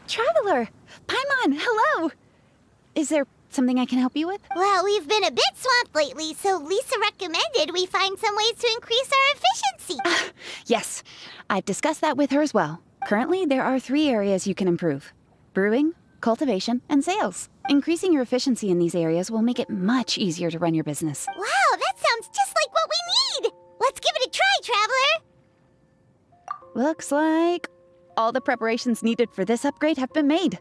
Traveler! Paimon, hello! Is there something I can help you with? Well, we've been a bit swamped lately, so Lisa recommended we find some ways to increase our efficiency. Yes, I've discussed that with her as well. Currently, there are 3 areas you can improve: brewing, cultivation, and sales. Increasing your efficiency in these areas will make it much easier to run your business. Wow, that sounds just like what we need! Let's give it a try, Traveler! Looks like all the preparations needed for this upgrade have been made.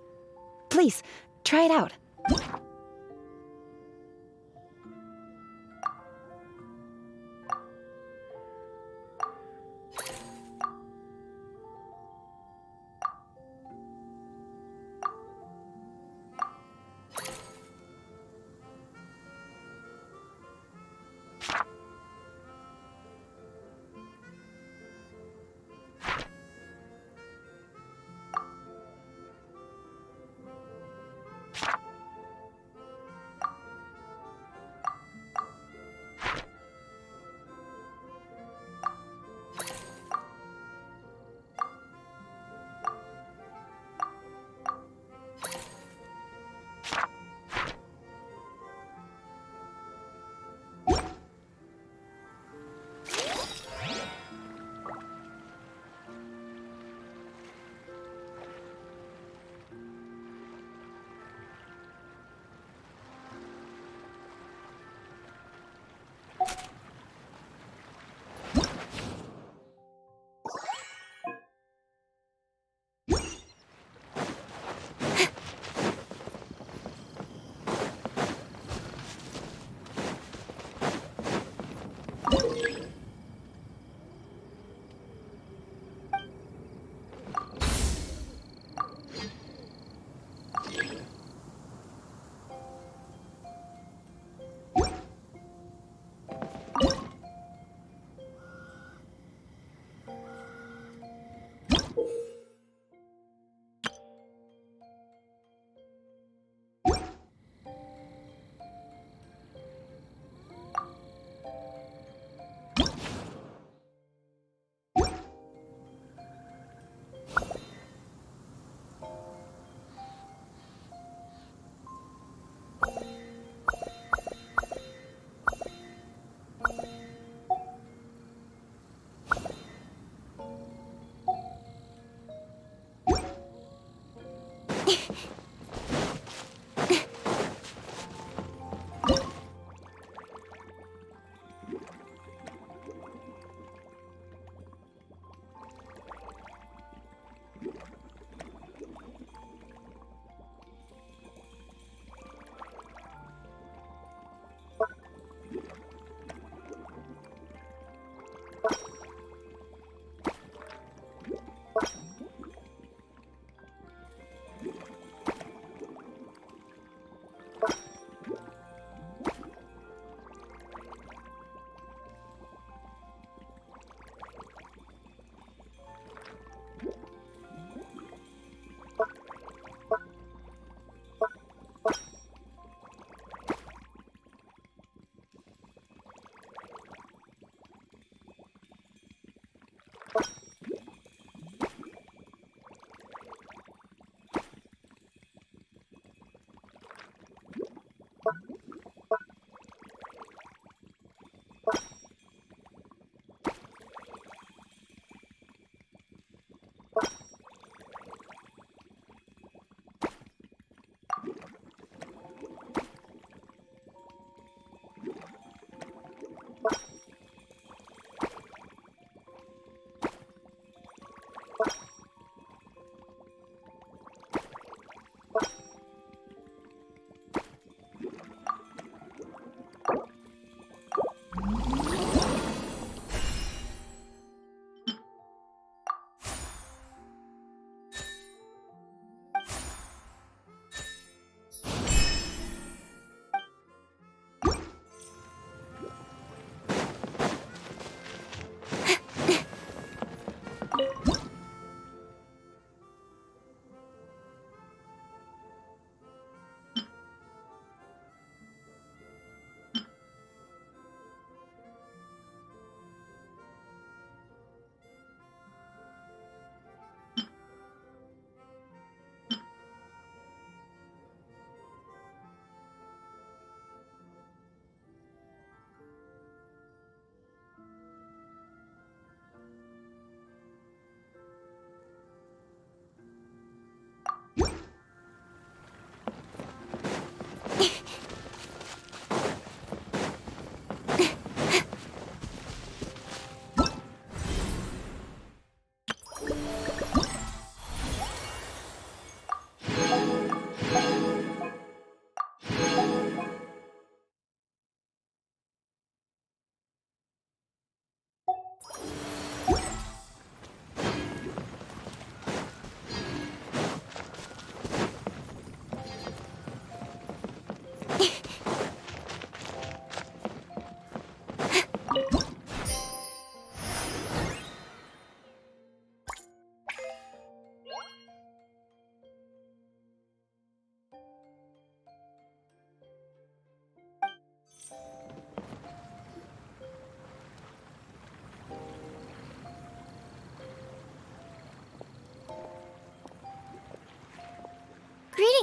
Please, try it out.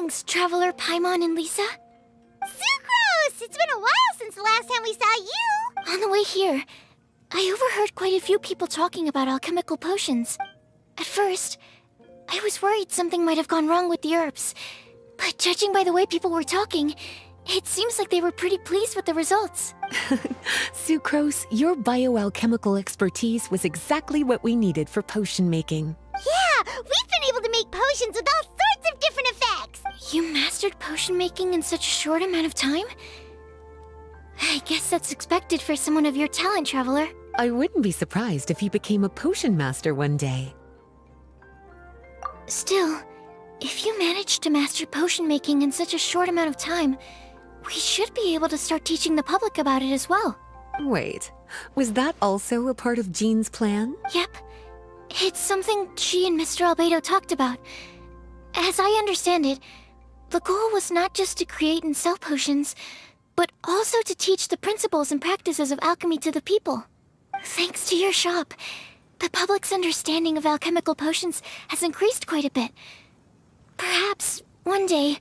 Greetings, Traveler Paimon and Lisa. Sucrose! It's been a while since the last time we saw you! On the way here, I overheard quite a few people talking about alchemical potions. At first, I was worried something might have gone wrong with the herbs. But judging by the way people were talking, it seems like they were pretty pleased with the results. Sucrose, your bioalchemical expertise was exactly what we needed for potion making. Yeah, we've been able to make potions with all sorts of different effects! You mastered potion making in such a short amount of time? I guess that's expected for someone of your talent, Traveler. I wouldn't be surprised if you became a potion master one day. Still, if you managed to master potion making in such a short amount of time, we should be able to start teaching the public about it as well. Wait, was that also a part of Jean's plan? Yep. It's something she and Mr. Albedo talked about. As I understand it, the goal was not just to create and sell potions, but also to teach the principles and practices of alchemy to the people. Thanks to your shop, the public's understanding of alchemical potions has increased quite a bit. Perhaps, one day,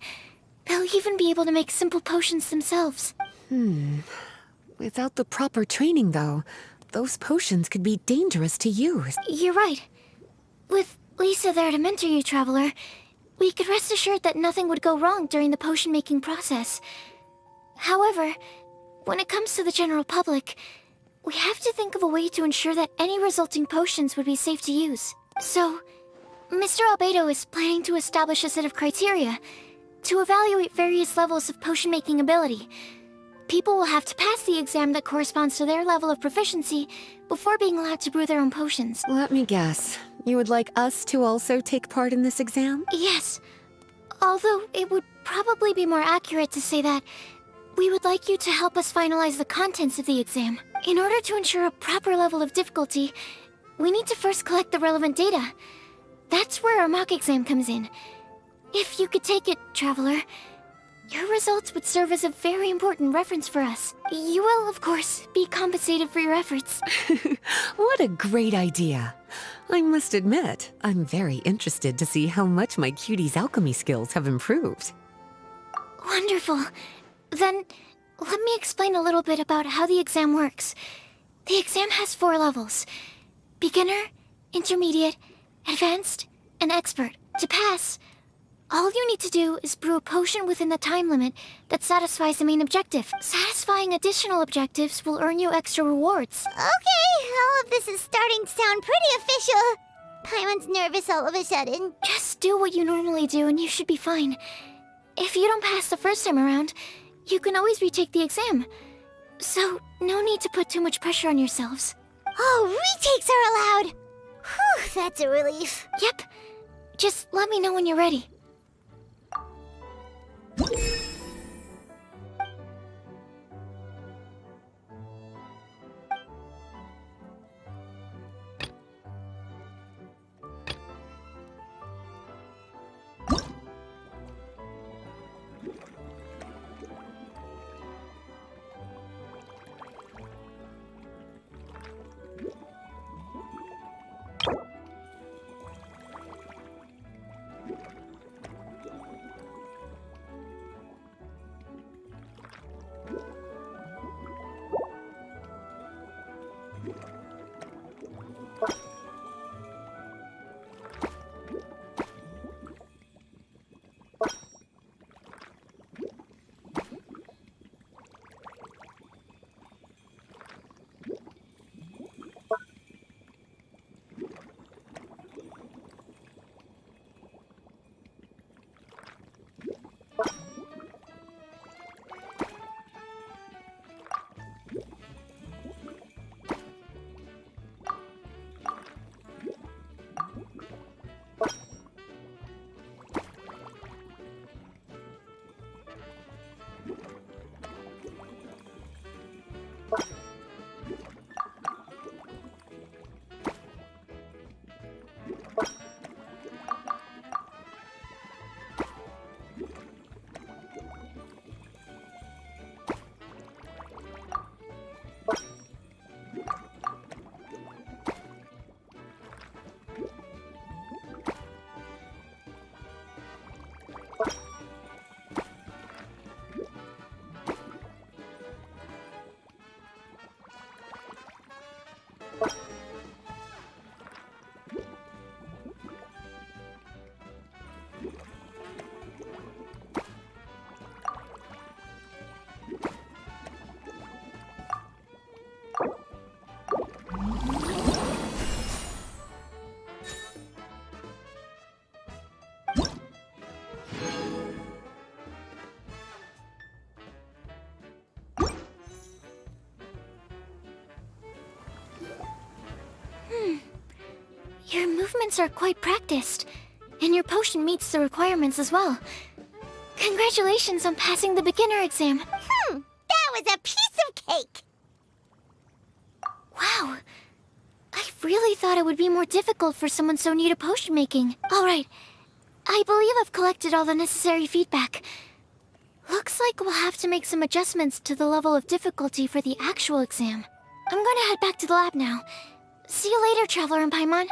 they'll even be able to make simple potions themselves. Without the proper training, though, those potions could be dangerous to use. You're right. With Lisa there to mentor you, Traveler, we could rest assured that nothing would go wrong during the potion-making process. However, when it comes to the general public, we have to think of a way to ensure that any resulting potions would be safe to use. So, Mr. Albedo is planning to establish a set of criteria to evaluate various levels of potion-making ability. People will have to pass the exam that corresponds to their level of proficiency before being allowed to brew their own potions. Let me guess. You would like us to also take part in this exam? Yes. Although it would probably be more accurate to say that we would like you to help us finalize the contents of the exam. In order to ensure a proper level of difficulty, we need to first collect the relevant data. That's where our mock exam comes in. If you could take it, Traveler, your results would serve as a very important reference for us. You will, of course, be compensated for your efforts. What a great idea. I must admit, I'm very interested to see how much my cutie's alchemy skills have improved. Wonderful. Then, let me explain a little bit about how the exam works. The exam has 4 levels: beginner, intermediate, advanced, and expert. To pass, all you need to do is brew a potion within the time limit that satisfies the main objective. Satisfying additional objectives will earn you extra rewards. Okay, all of this is starting to sound pretty official. Paimon's nervous all of a sudden. Just do what you normally do and you should be fine. If you don't pass the first time around, you can always retake the exam. So, no need to put too much pressure on yourselves. Oh, retakes are allowed! Whew, that's a relief. Yep. Just let me know when you're ready. Your movements are quite practiced, and your potion meets the requirements as well. Congratulations on passing the beginner exam. That was a piece of cake! Wow. I really thought it would be more difficult for someone so new to potion making. Alright, I believe I've collected all the necessary feedback. Looks like we'll have to make some adjustments to the level of difficulty for the actual exam. I'm gonna head back to the lab now. See you later, Traveler and Paimon.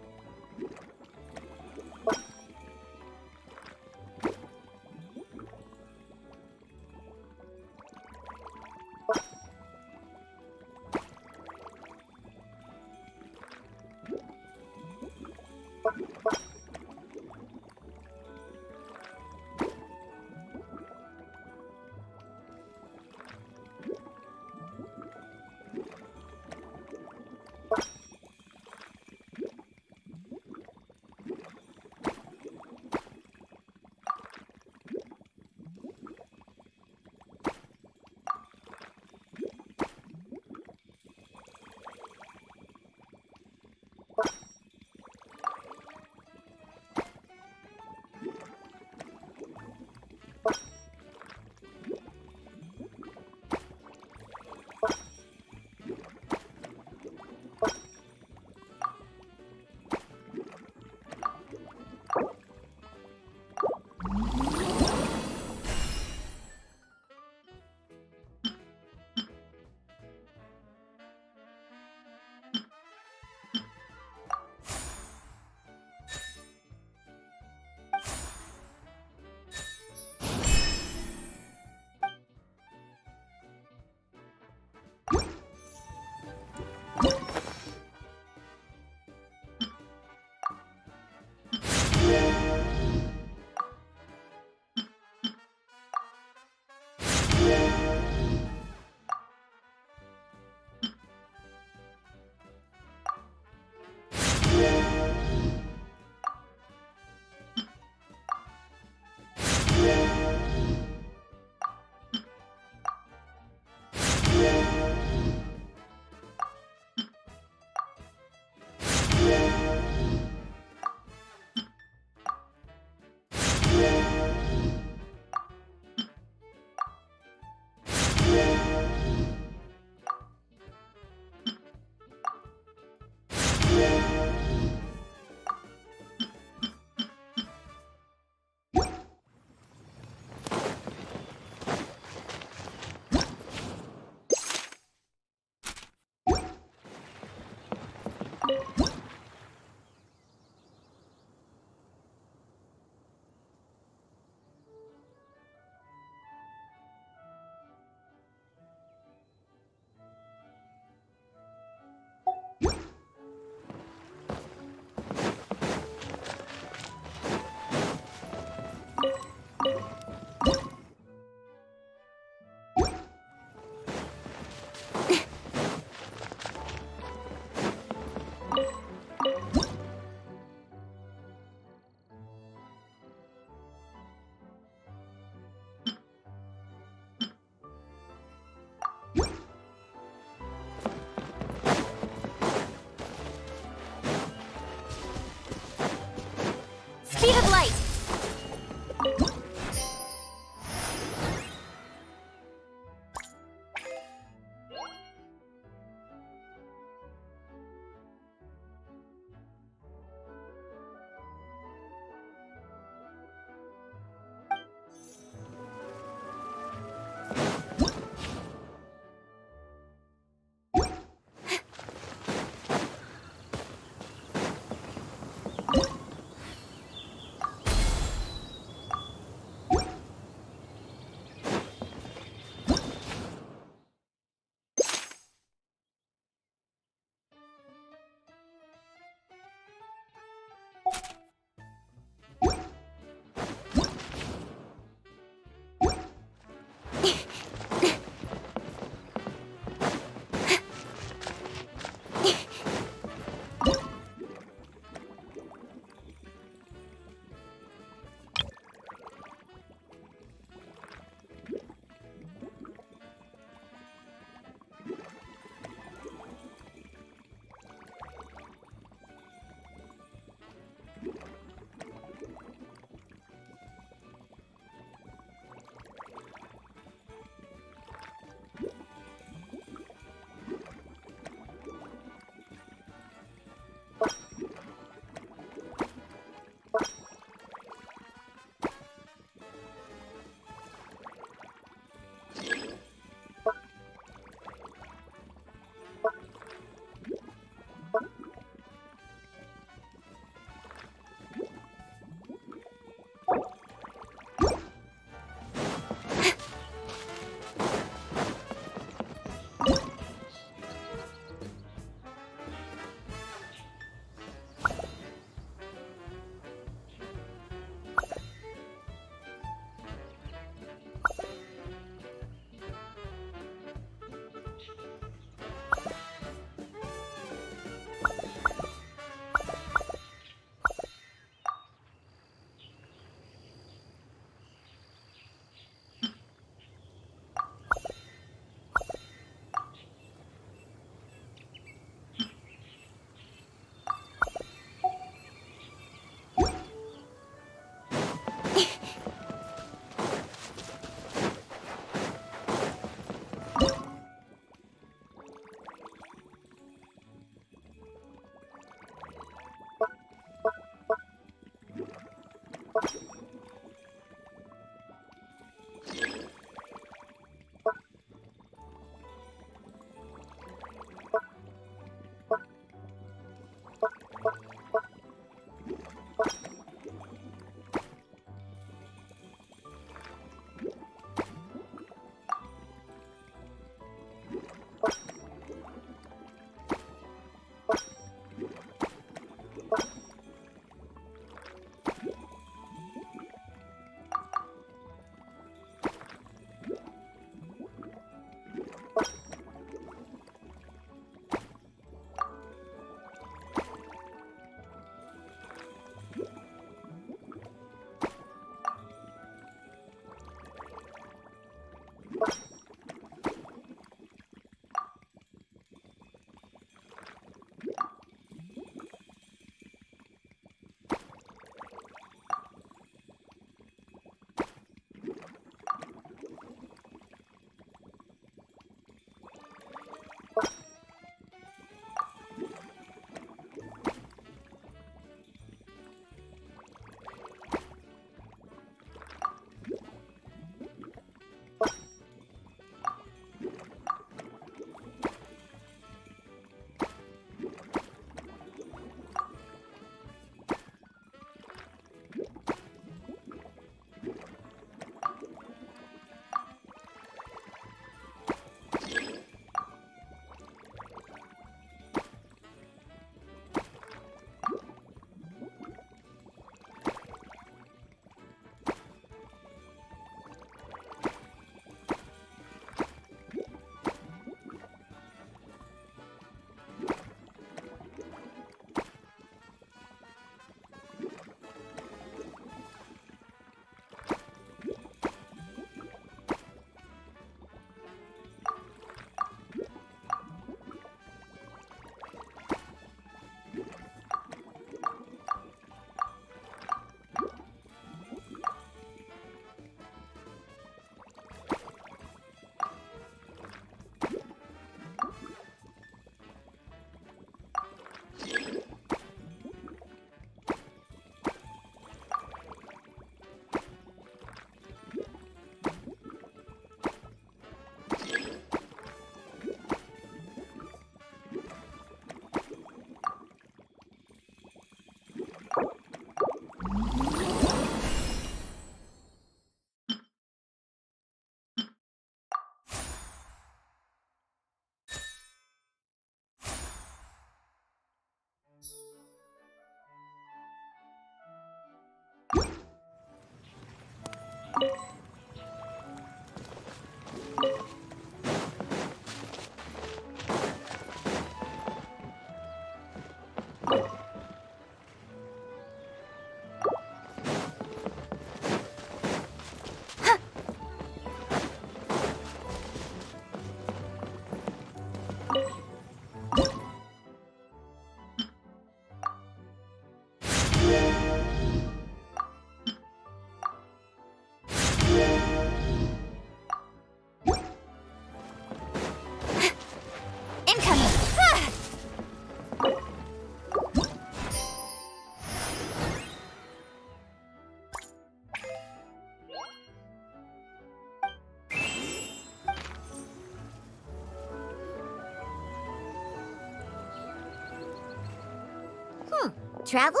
Traveler?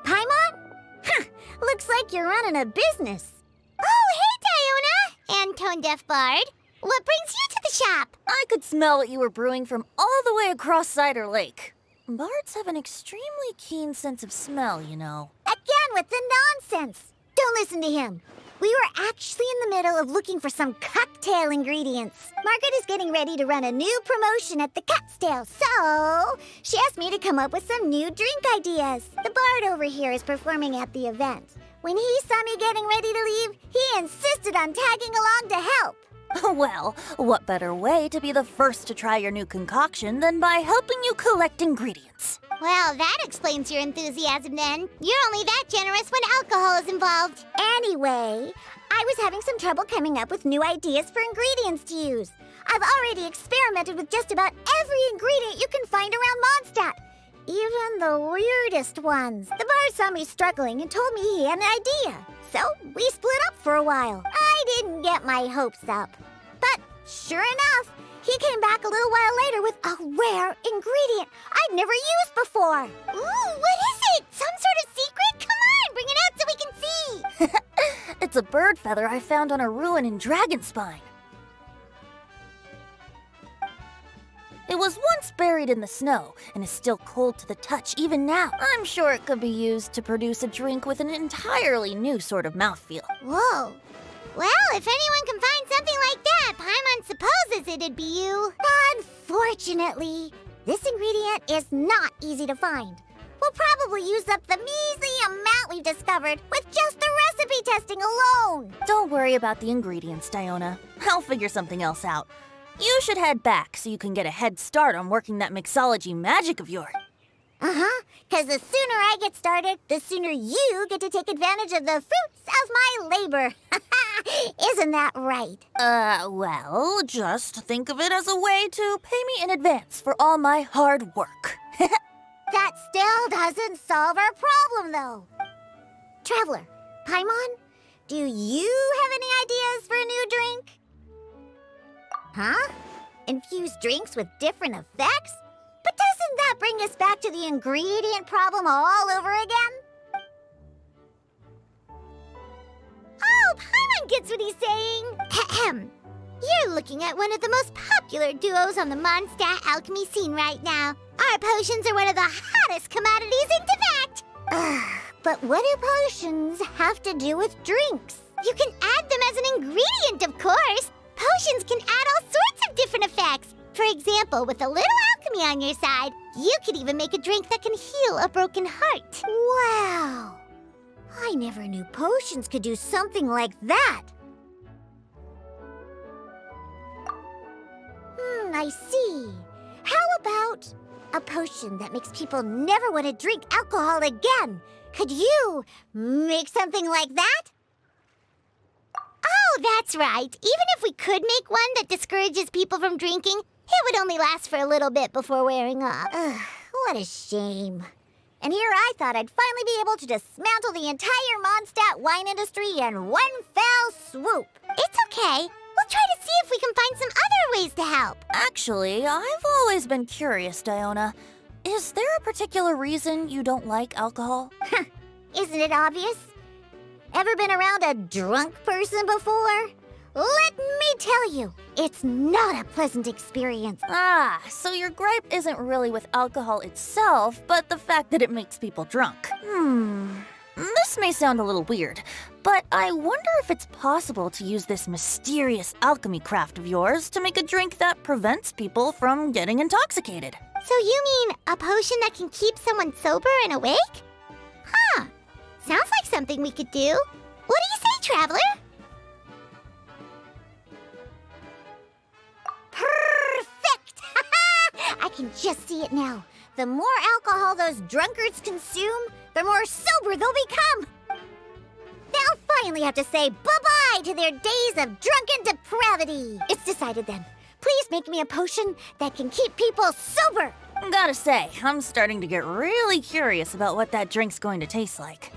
Paimon? Huh, looks like you're running a business. Oh, hey, Diona! And Tone Deaf Bard. What brings you to the shop? I could smell what you were brewing from all the way across Cider Lake. Bards have an extremely keen sense of smell, you know. Again with the nonsense. Don't listen to him. We were actually in the middle of looking for some cocktail ingredients. Margaret is getting ready to run a new promotion at the Cocktail, so she asked me to come up with some new drink ideas. The bard over here is performing at the event. When he saw me getting ready to leave, he insisted on tagging along to help. Well, what better way to be the first to try your new concoction than by helping you collect ingredients? Well, that explains your enthusiasm then. You're only that generous when alcohol is involved. Anyway, I was having some trouble coming up with new ideas for ingredients to use. I've already experimented with just about every ingredient you can find around Mondstadt. Even the weirdest ones. The bar saw me struggling and told me he had an idea. So we split up for a while. I didn't get my hopes up. But sure enough, he came back a little while later with a rare ingredient I'd never used before. Ooh, what is it? Some sort of secret? Come on, bring it out so we can see. It's a bird feather I found on a ruin in Dragonspine. It was once buried in the snow and is still cold to the touch even now. I'm sure it could be used to produce a drink with an entirely new sort of mouthfeel. Whoa. Well, if anyone can find something like that, Paimon supposes it'd be you. Unfortunately, this ingredient is not easy to find. We'll probably use up the measly amount we've discovered with just the recipe testing alone. Don't worry about the ingredients, Diona. I'll figure something else out. You should head back so you can get a head start on working that mixology magic of yours. Uh-huh, because the sooner I get started, the sooner you get to take advantage of the fruits of my labor. Isn't that right? Well, just think of it as a way to pay me in advance for all my hard work. That still doesn't solve our problem, though. Traveler, Paimon, do you have any ideas for a new drink? Huh? Infused drinks with different effects? But doesn't that bring us back to the ingredient problem all over again? Oh, Paimon gets what he's saying. Ahem. You're looking at one of the most popular duos on the Mondstadt alchemy scene right now. Our potions are one of the hottest commodities in Tefect. But what do potions have to do with drinks? You can add them as an ingredient, of course. Potions can add all sorts of different effects. For example, with a little alchemy on your side, you could even make a drink that can heal a broken heart. Wow! I never knew potions could do something like that. I see. How about a potion that makes people never want to drink alcohol again? Could you make something like that? Oh, that's right. Even if we could make one that discourages people from drinking, it would only last for a little bit before wearing off. Ugh, what a shame. And here I thought I'd finally be able to dismantle the entire Mondstadt wine industry in one fell swoop. It's okay. We'll try to see if we can find some other ways to help. Actually, I've always been curious, Diona. Is there a particular reason you don't like alcohol? Isn't it obvious? Ever been around a drunk person before? Let me tell you, it's not a pleasant experience. Ah, so your gripe isn't really with alcohol itself, but the fact that it makes people drunk. This may sound a little weird, but I wonder if it's possible to use this mysterious alchemy craft of yours to make a drink that prevents people from getting intoxicated. So you mean a potion that can keep someone sober and awake? Huh. Sounds like something we could do. What do you say, Traveler? Perfect! I can just see it now. The more alcohol those drunkards consume, the more sober they'll become. They'll finally have to say bye-bye to their days of drunken depravity. It's decided then. Please make me a potion that can keep people sober. Gotta say, I'm starting to get really curious about what that drink's going to taste like.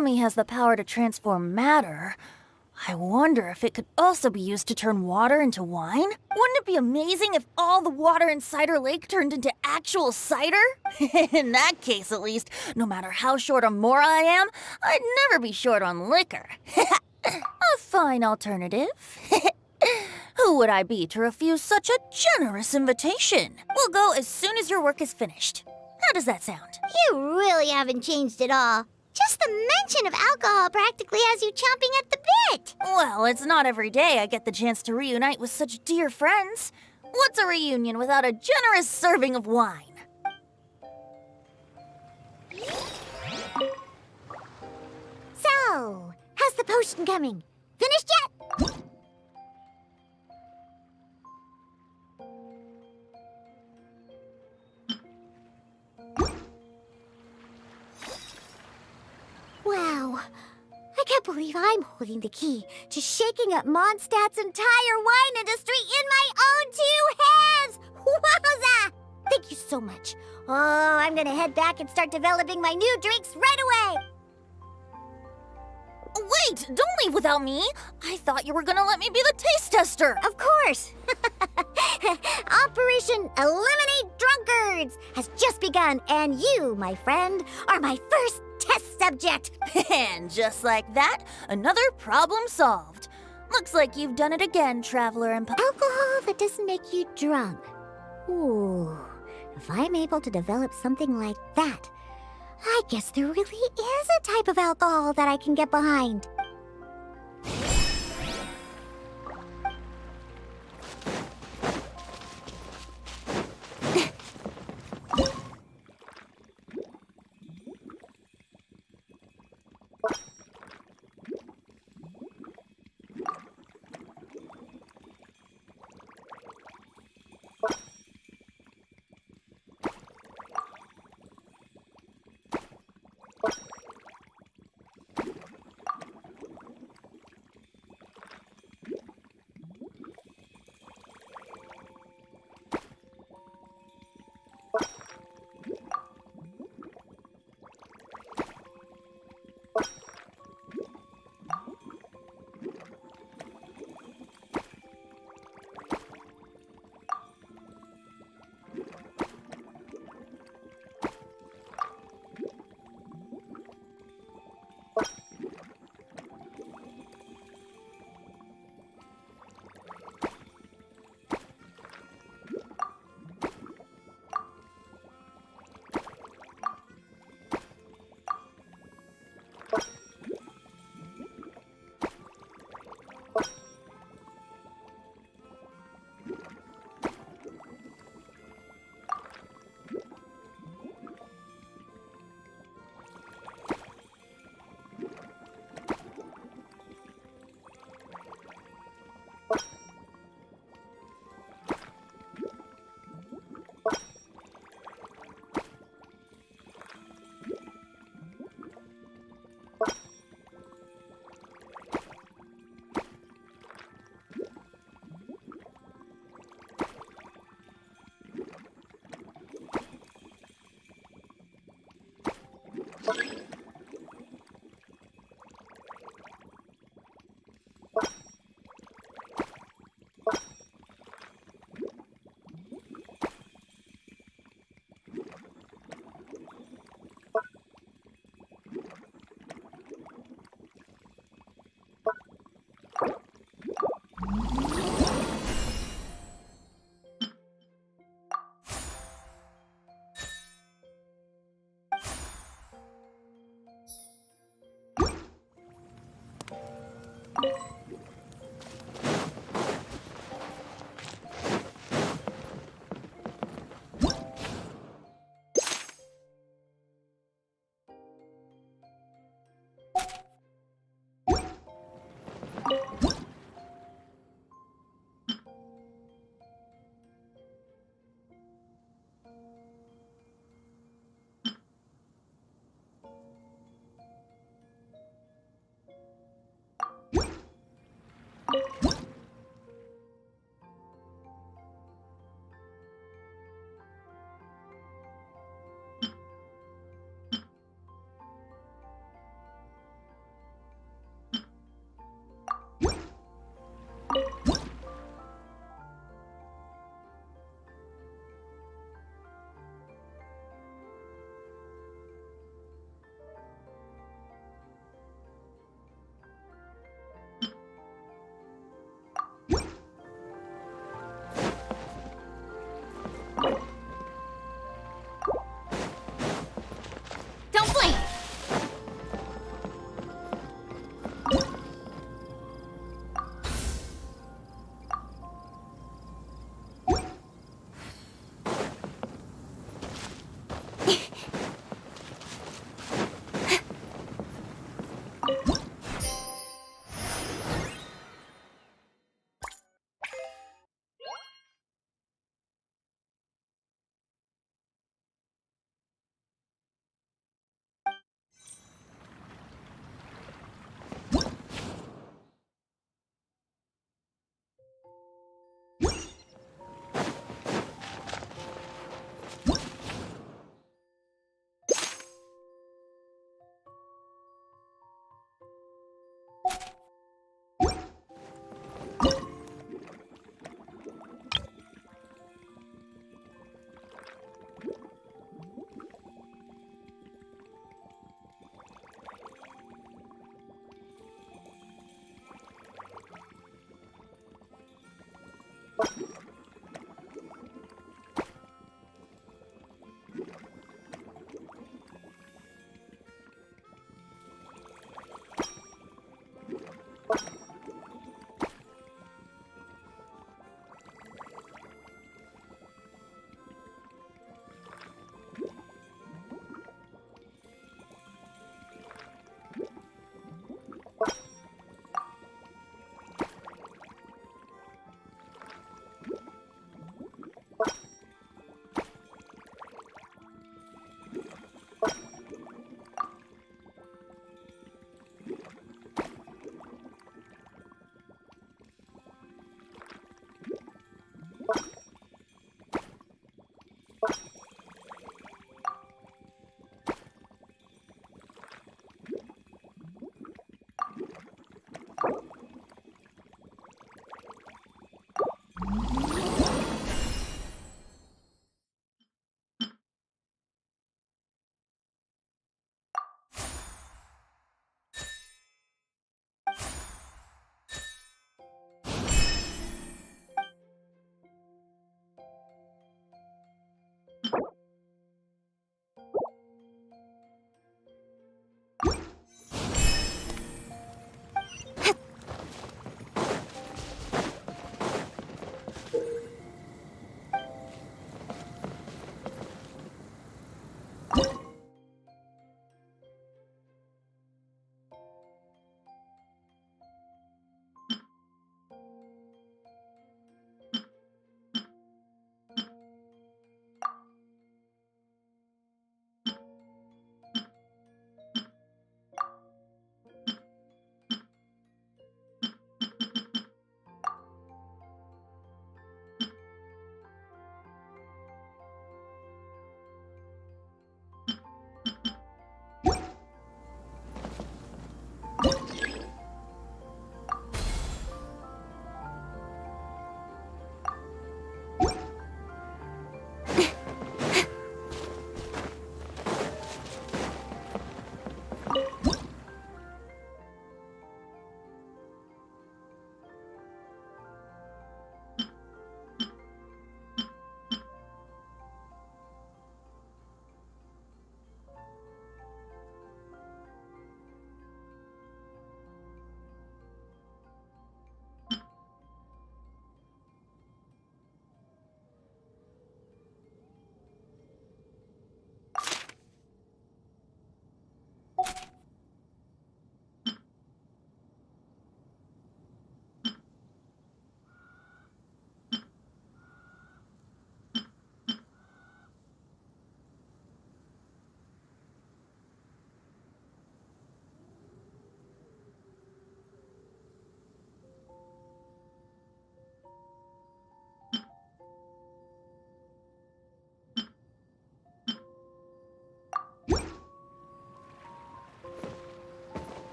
alchemy has the power to transform matter, I wonder if it could also be used to turn water into wine? Wouldn't it be amazing if all the water in Cider Lake turned into actual cider? In that case, at least, no matter how short on more I am, I'd never be short on liquor. A fine alternative. Who would I be to refuse such a generous invitation? We'll go as soon as your work is finished. How does that sound? You really haven't changed at all. Just the mention of alcohol practically has you chomping at the bit. Well, it's not every day I get the chance to reunite with such dear friends. What's a reunion without a generous serving of wine? So, how's the potion coming? Finished yet? Wow, I can't believe I'm holding the key to shaking up Mondstadt's entire wine industry in my own two hands! Wowza! Thank you so much. Oh, I'm gonna head back and start developing my new drinks right away! Wait, don't leave without me! I thought you were gonna let me be the taste tester! Of course! Operation Eliminate Drunkards has just begun, and you, my friend, are my first test subject! And just like that, another problem solved. Looks like you've done it again, Traveler and Alcohol that doesn't make you drunk. Ooh, if I'm able to develop something like that, I guess there really is a type of alcohol that I can get behind.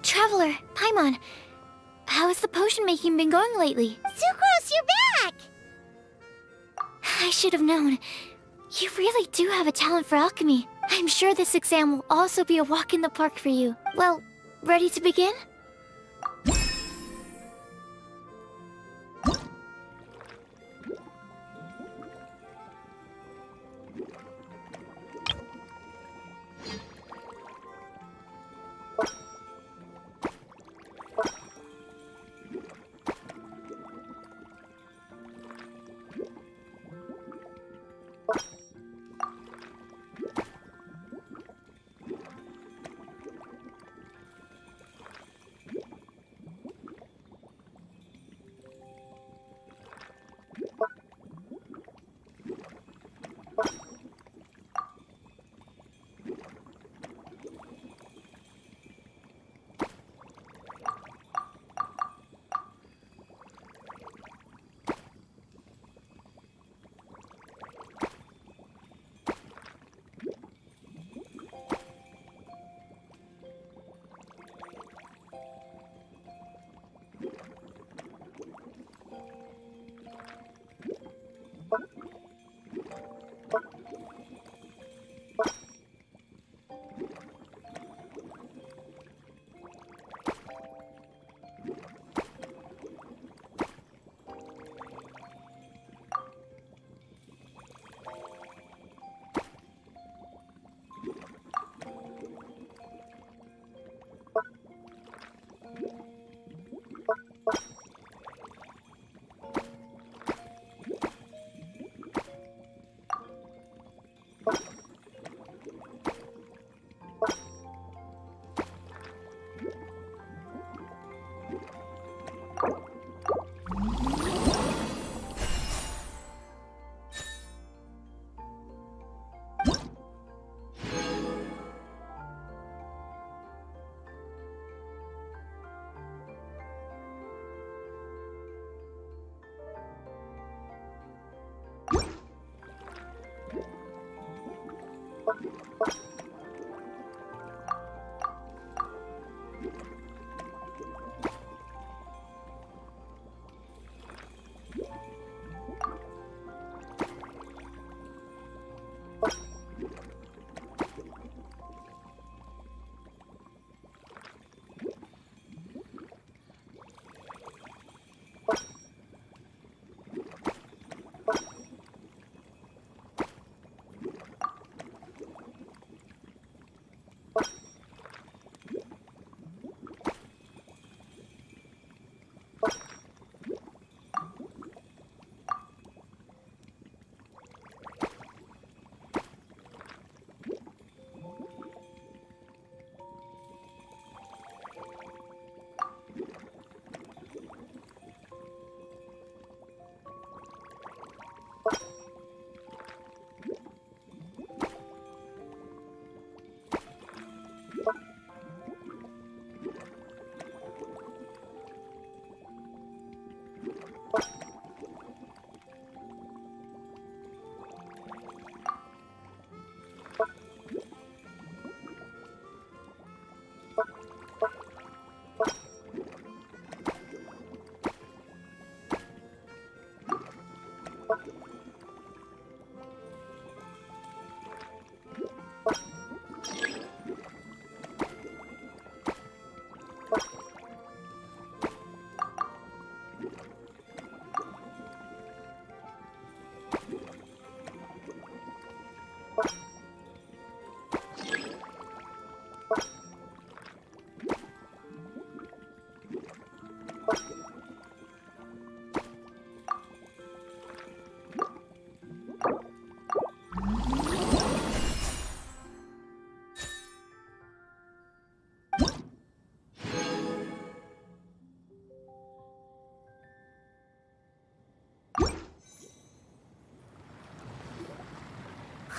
Traveler, Paimon, how has the potion making been going lately? Sucrose, you're back! I should have known. You really do have a talent for alchemy. I'm sure this exam will also be a walk in the park for you. Well, ready to begin?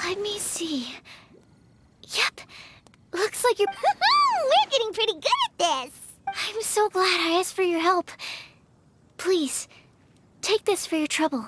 Let me see. Yep, looks like you're... We're getting pretty good at this! I'm so glad I asked for your help. Please, take this for your trouble.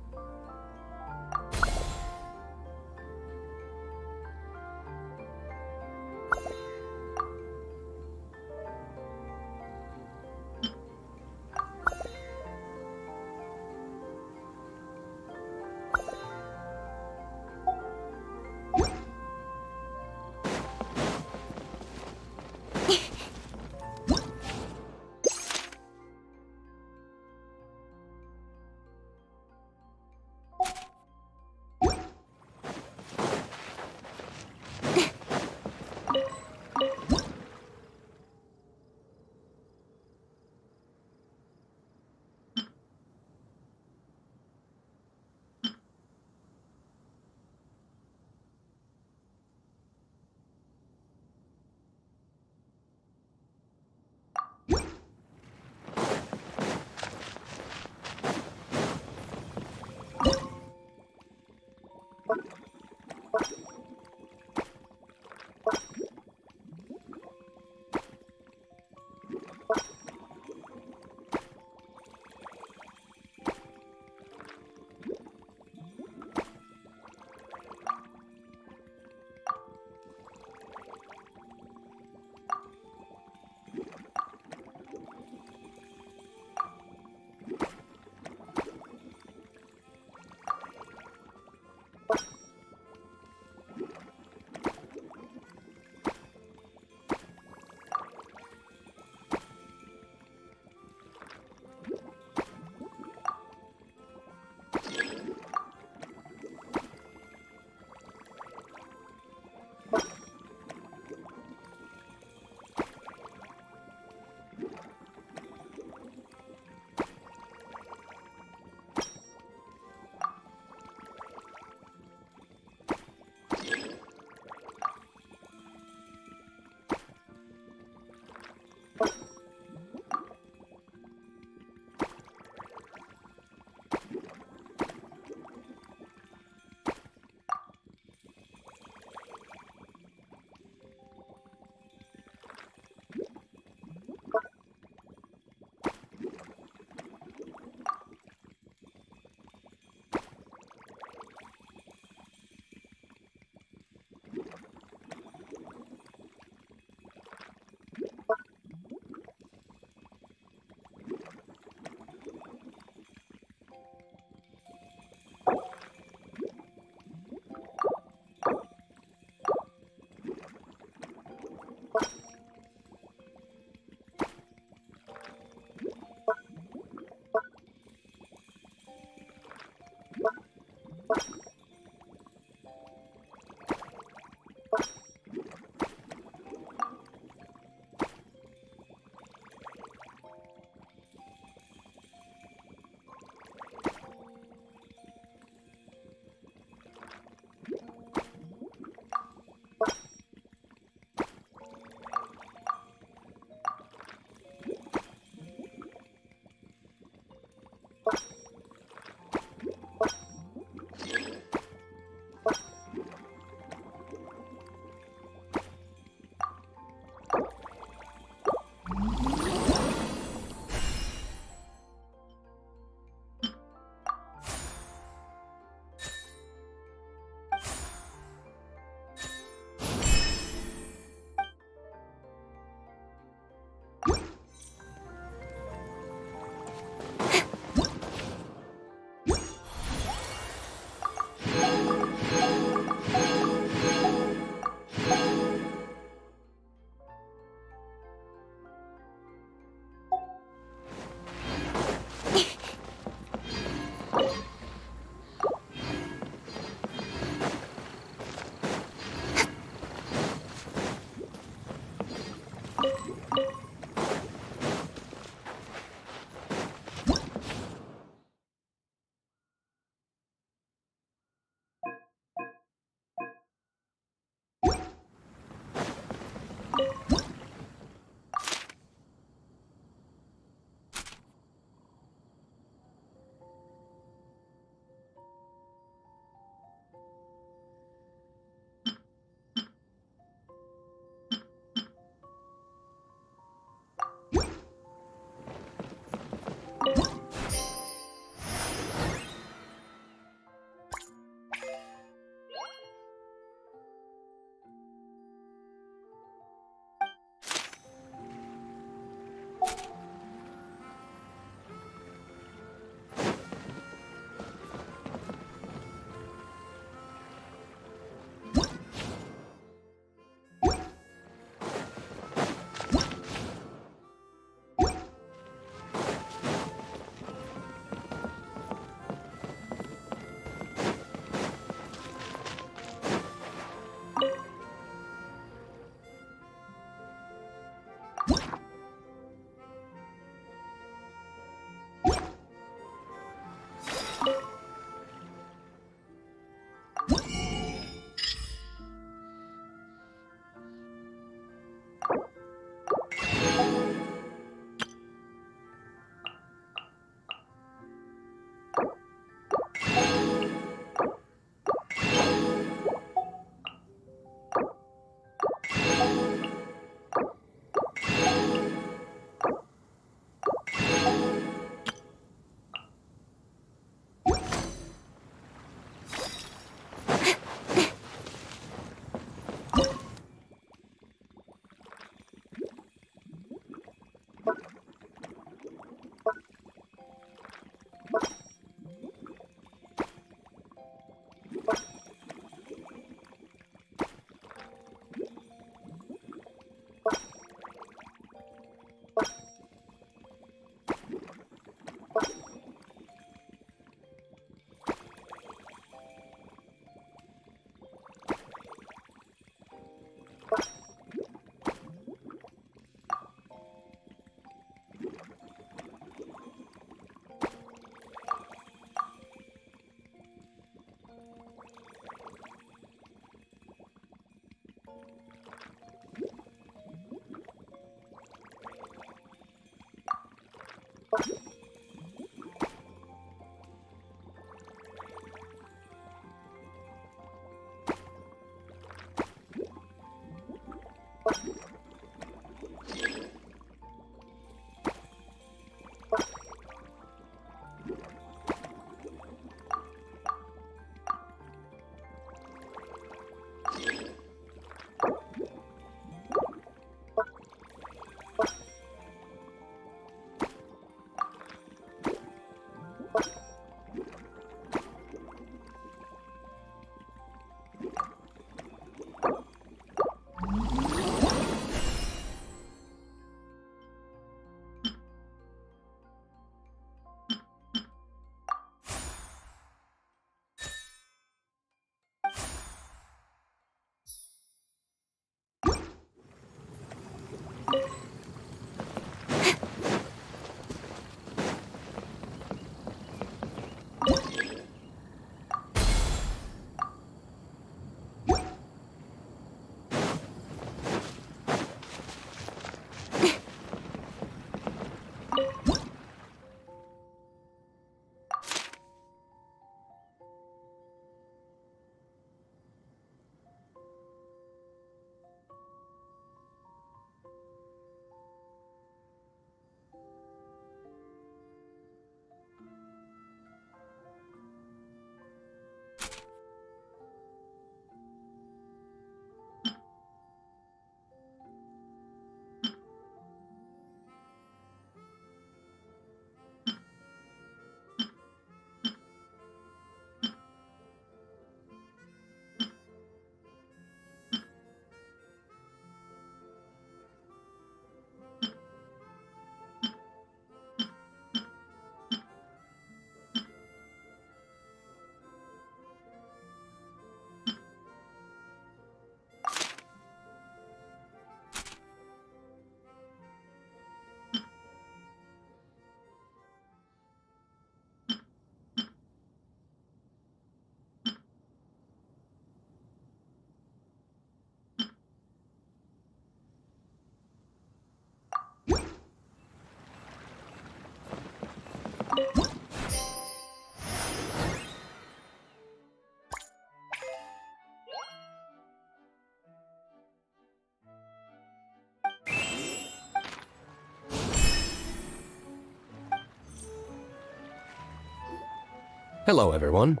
Hello, everyone.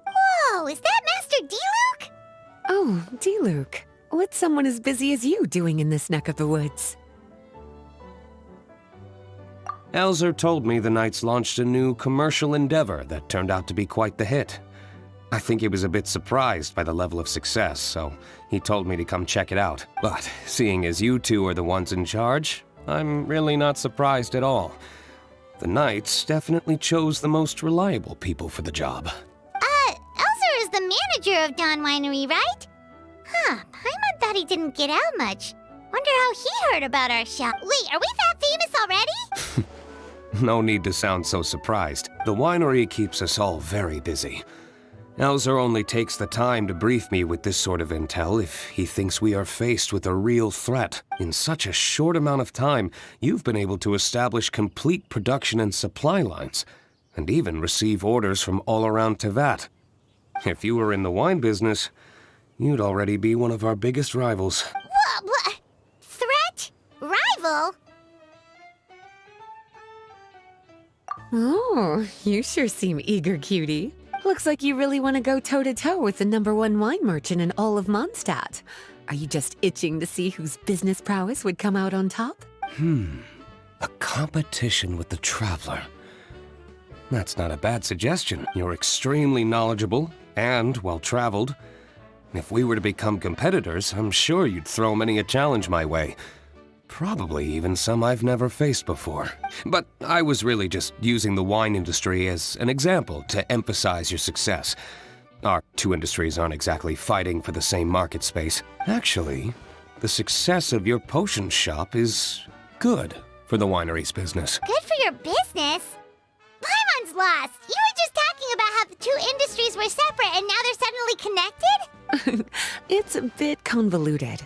Whoa, is that Master D-Luke? Oh, D-Luke. What's someone as busy as you doing in this neck of the woods? Elzer told me the Knights launched a new commercial endeavor that turned out to be quite the hit. I think he was a bit surprised by the level of success, so he told me to come check it out. But seeing as you two are the ones in charge, I'm really not surprised at all. The Knights definitely chose the most reliable people for the job. Elzer is the manager of Dawn Winery, right? Huh, Paimon thought he didn't get out much. Wonder how he heard about our shop. Wait, are we that famous already? No need to sound so surprised. The winery keeps us all very busy. Elzer only takes the time to brief me with this sort of intel if he thinks we are faced with a real threat. In such a short amount of time, you've been able to establish complete production and supply lines, and even receive orders from all around Tevat. If you were in the wine business, you'd already be one of our biggest rivals. What? Threat? Rival? Oh, you sure seem eager, cutie. Looks like you really want to go toe-to-toe with the #1 wine merchant in all of Mondstadt. Are you just itching to see whose business prowess would come out on top? A competition with the Traveler. That's not a bad suggestion. You're extremely knowledgeable and well-traveled. If we were to become competitors, I'm sure you'd throw many a challenge my way. Probably even some I've never faced before. But I was really just using the wine industry as an example to emphasize your success. Our two industries aren't exactly fighting for the same market space. Actually, the success of your potion shop is good for the winery's business. Good for your business? Paimon's lost. You were just talking about how the two industries were separate and now they're suddenly connected? It's a bit convoluted.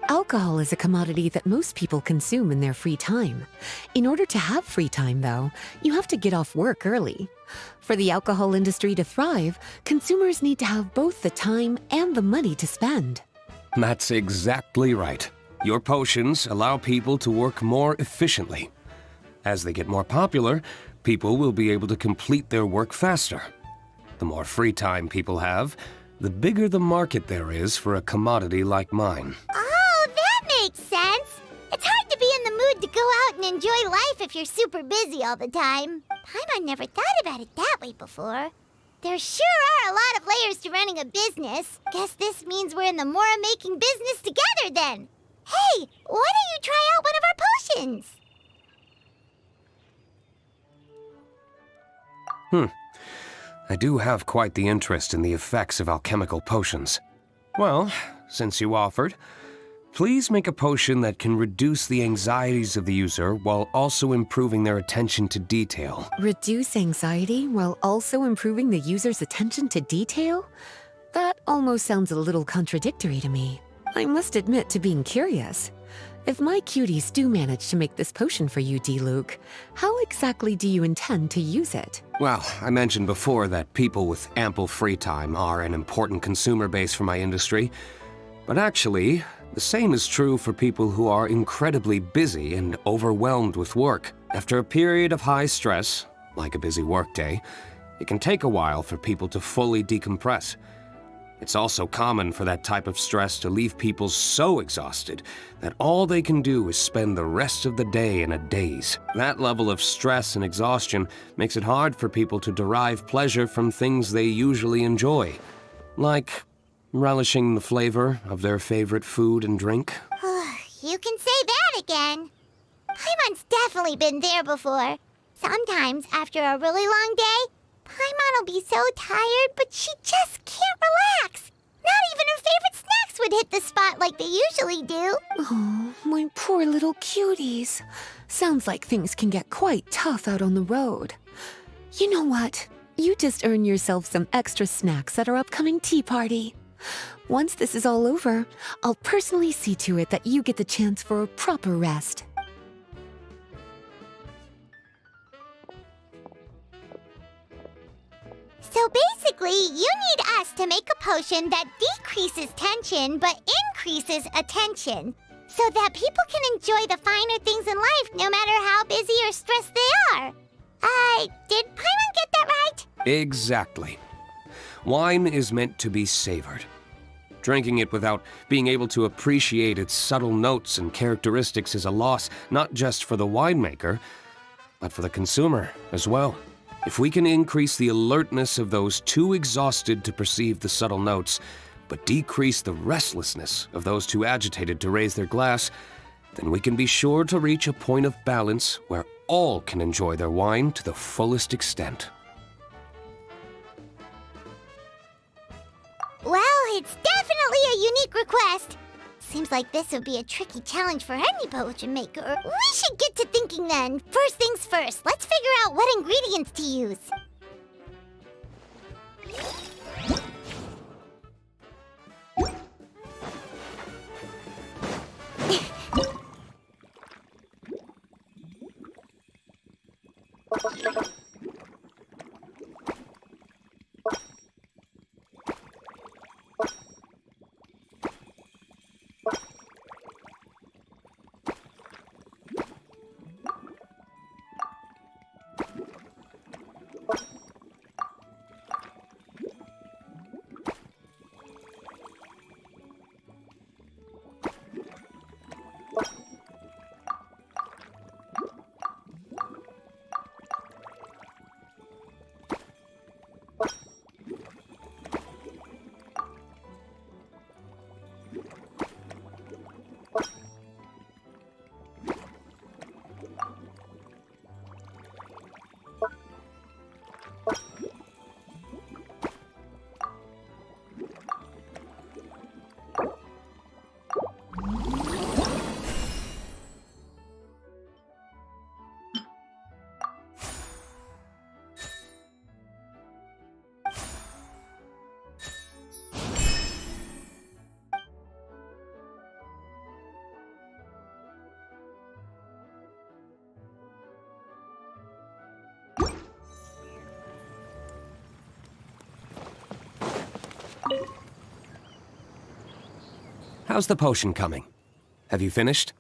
Alcohol is a commodity that most people consume in their free time. In order to have free time, though, you have to get off work early. For the alcohol industry to thrive, consumers need to have both the time and the money to spend. That's exactly right. Your potions allow people to work more efficiently. As they get more popular, people will be able to complete their work faster. The more free time people have, the bigger the market there is for a commodity like mine. Oh, that makes sense. It's hard to be in the mood to go out and enjoy life if you're super busy all the time. Paimon never thought about it that way before. There sure are a lot of layers to running a business. Guess this means we're in the Mora-making business together then. Hey, why don't you try out one of our potions? I do have quite the interest in the effects of alchemical potions. Well, since you offered, please make a potion that can reduce the anxieties of the user while also improving their attention to detail. Reduce anxiety while also improving the user's attention to detail? That almost sounds a little contradictory to me. I must admit to being curious. If my cuties do manage to make this potion for you, D-Luke, how exactly do you intend to use it? Well, I mentioned before that people with ample free time are an important consumer base for my industry. But actually, the same is true for people who are incredibly busy and overwhelmed with work. After a period of high stress, like a busy workday, it can take a while for people to fully decompress. It's also common for that type of stress to leave people so exhausted that all they can do is spend the rest of the day in a daze. That level of stress and exhaustion makes it hard for people to derive pleasure from things they usually enjoy, like relishing the flavor of their favorite food and drink. You can say that again. Paimon's definitely been there before. Sometimes, after a really long day, Paimon will be so tired, but she just can't relax. Not even her favorite snacks would hit the spot like they usually do. Oh, my poor little cuties. Sounds like things can get quite tough out on the road. You know what? You just earn yourself some extra snacks at our upcoming tea party. Once this is all over, I'll personally see to it that you get the chance for a proper rest. So basically, you need us to make a potion that decreases tension but increases attention, so that people can enjoy the finer things in life no matter how busy or stressed they are. Did Paimon get that Exactly. Wine is meant to be savored. Drinking it without being able to appreciate its subtle notes and characteristics is a loss not just for the winemaker, but for the consumer as well. If we can increase the alertness of those too exhausted to perceive the subtle notes, but decrease the restlessness of those too agitated to raise their glass, then we can be sure to reach a point of balance where all can enjoy their wine to the fullest extent. Well, it's definitely a unique request. Seems like this would be a tricky challenge for any potion maker. We should get to thinking then. First things first, let's figure out what ingredients to use. How's the potion coming? Have you finished?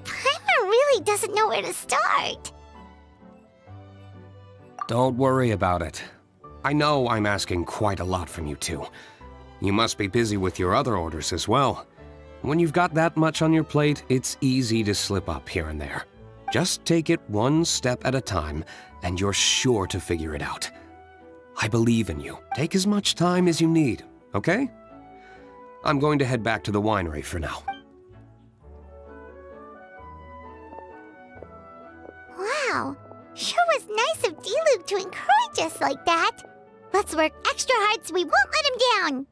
Paimon really doesn't know where to start. Don't worry about it. I know I'm asking quite a lot from you two. You must be busy with your other orders as well. When you've got that much on your plate, it's easy to slip up here and there. Just take it one step at a time, and you're sure to figure it out. I believe in you. Take as much time as you need, okay? I'm going to head back to the winery for now. Wow, sure was nice of D-Luke to encourage us like that. Let's work extra hard so we won't let him down.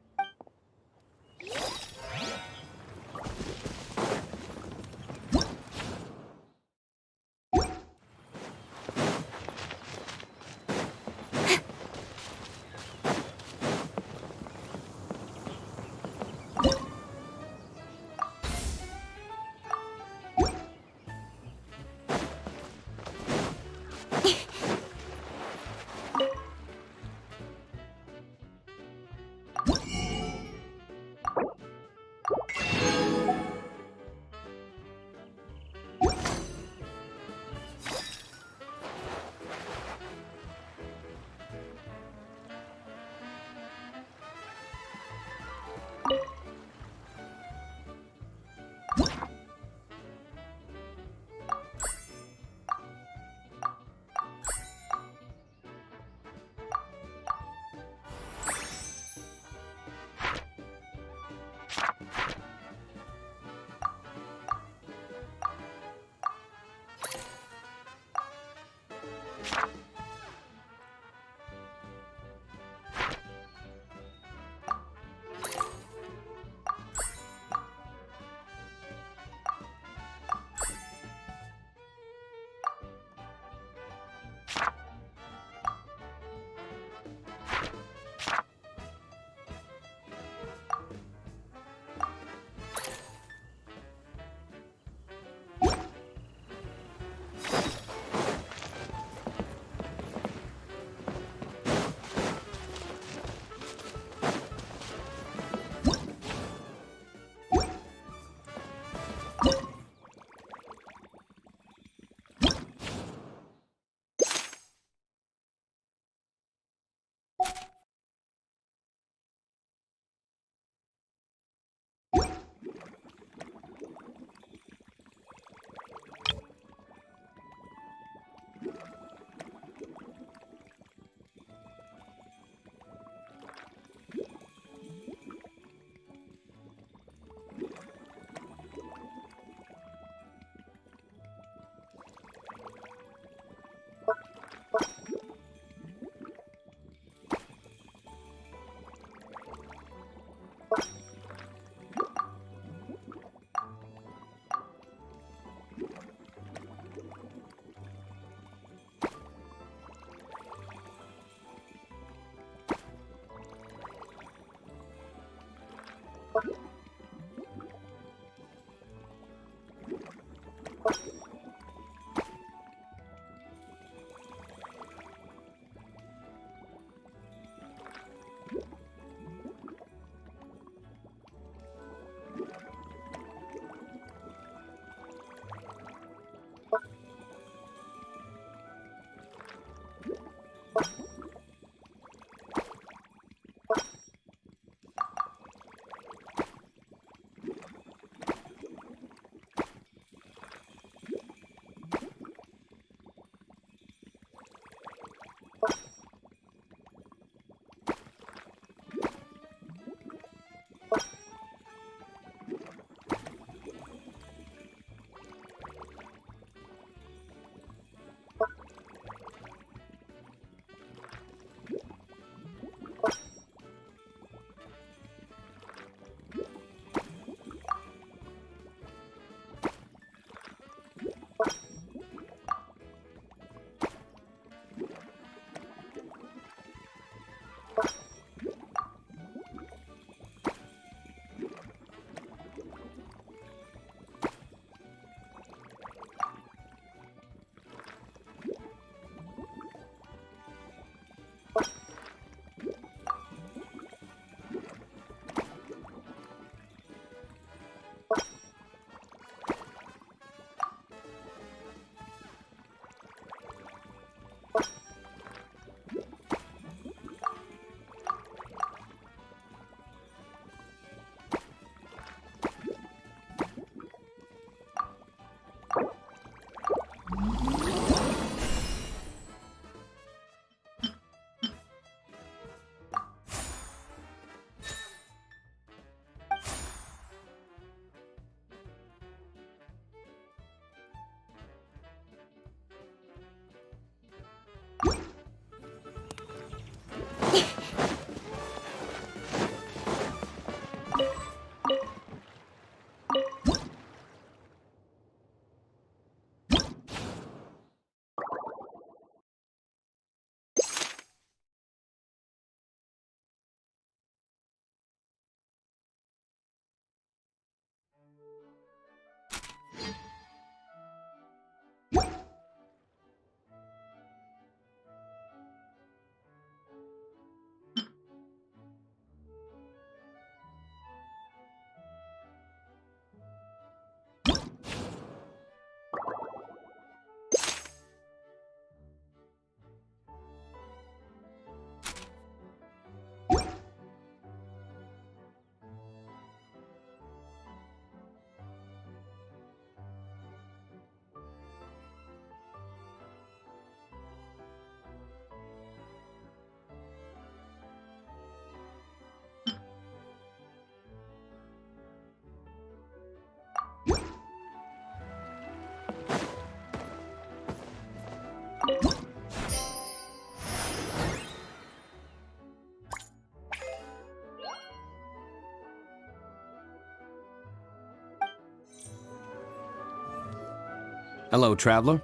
Hello, traveler.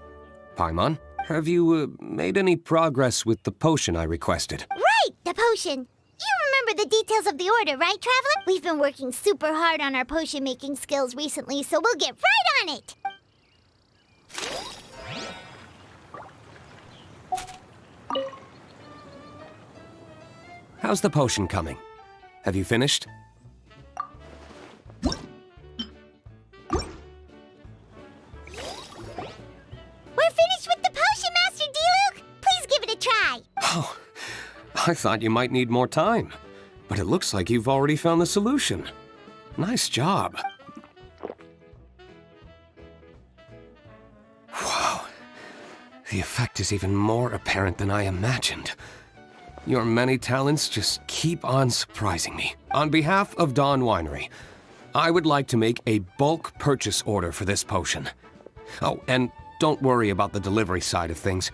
Paimon, have you made any progress with the potion I requested? Right, the potion. You remember the details of the order, right, Traveler? We've been working super hard on our potion-making skills recently, so we'll get right on it. How's the potion coming? Have you finished? We're finished with the potion, Master D-Luke. Please give it a try. Oh, I thought you might need more time. But it looks like you've already found the solution. Nice job. Wow. The effect is even more apparent than I imagined. Your many talents just keep on surprising me. On behalf of Dawn Winery, I would like to make a bulk purchase order for this potion. Oh, and don't worry about the delivery side of things.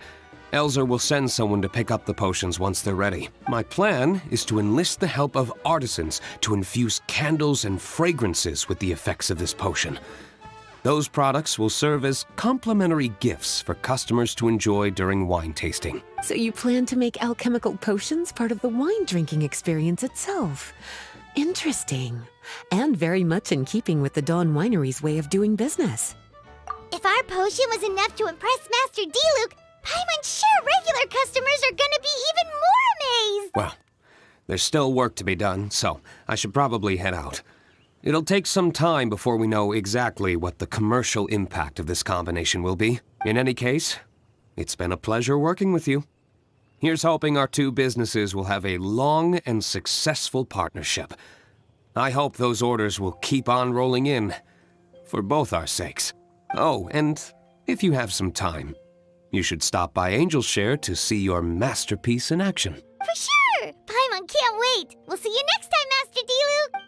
Elzer will send someone to pick up the potions once they're ready. My plan is to enlist the help of artisans to infuse candles and fragrances with the effects of this potion. Those products will serve as complimentary gifts for customers to enjoy during wine tasting. So you plan to make alchemical potions part of the wine drinking experience itself. Interesting. And very much in keeping with the Dawn Winery's way of doing business. If our potion was enough to impress Master D-Luke, Paimon's sure regular customers are gonna be even more amazed! Well, there's still work to be done, so I should probably head out. It'll take some time before we know exactly what the commercial impact of this combination will be. In any case, it's been a pleasure working with you. Here's hoping our two businesses will have a long and successful partnership. I hope those orders will keep on rolling in, for both our sakes. Oh, and if you have some time, you should stop by Angel's Share to see your masterpiece in action. For sure! Paimon can't wait! We'll see you next time, Master D-Luke!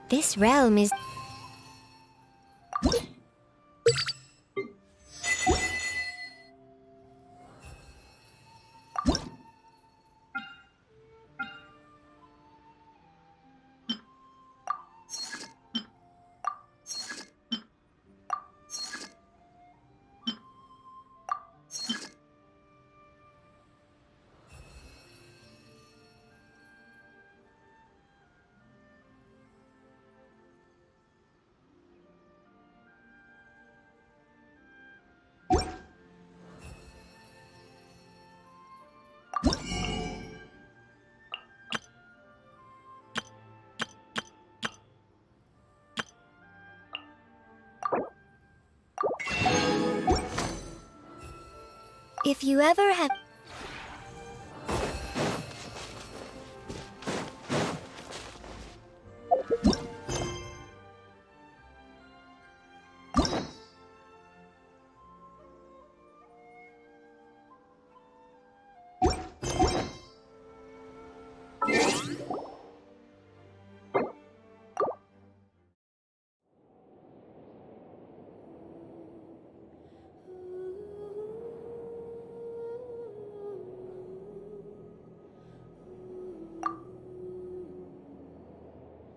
This realm is... If you ever have...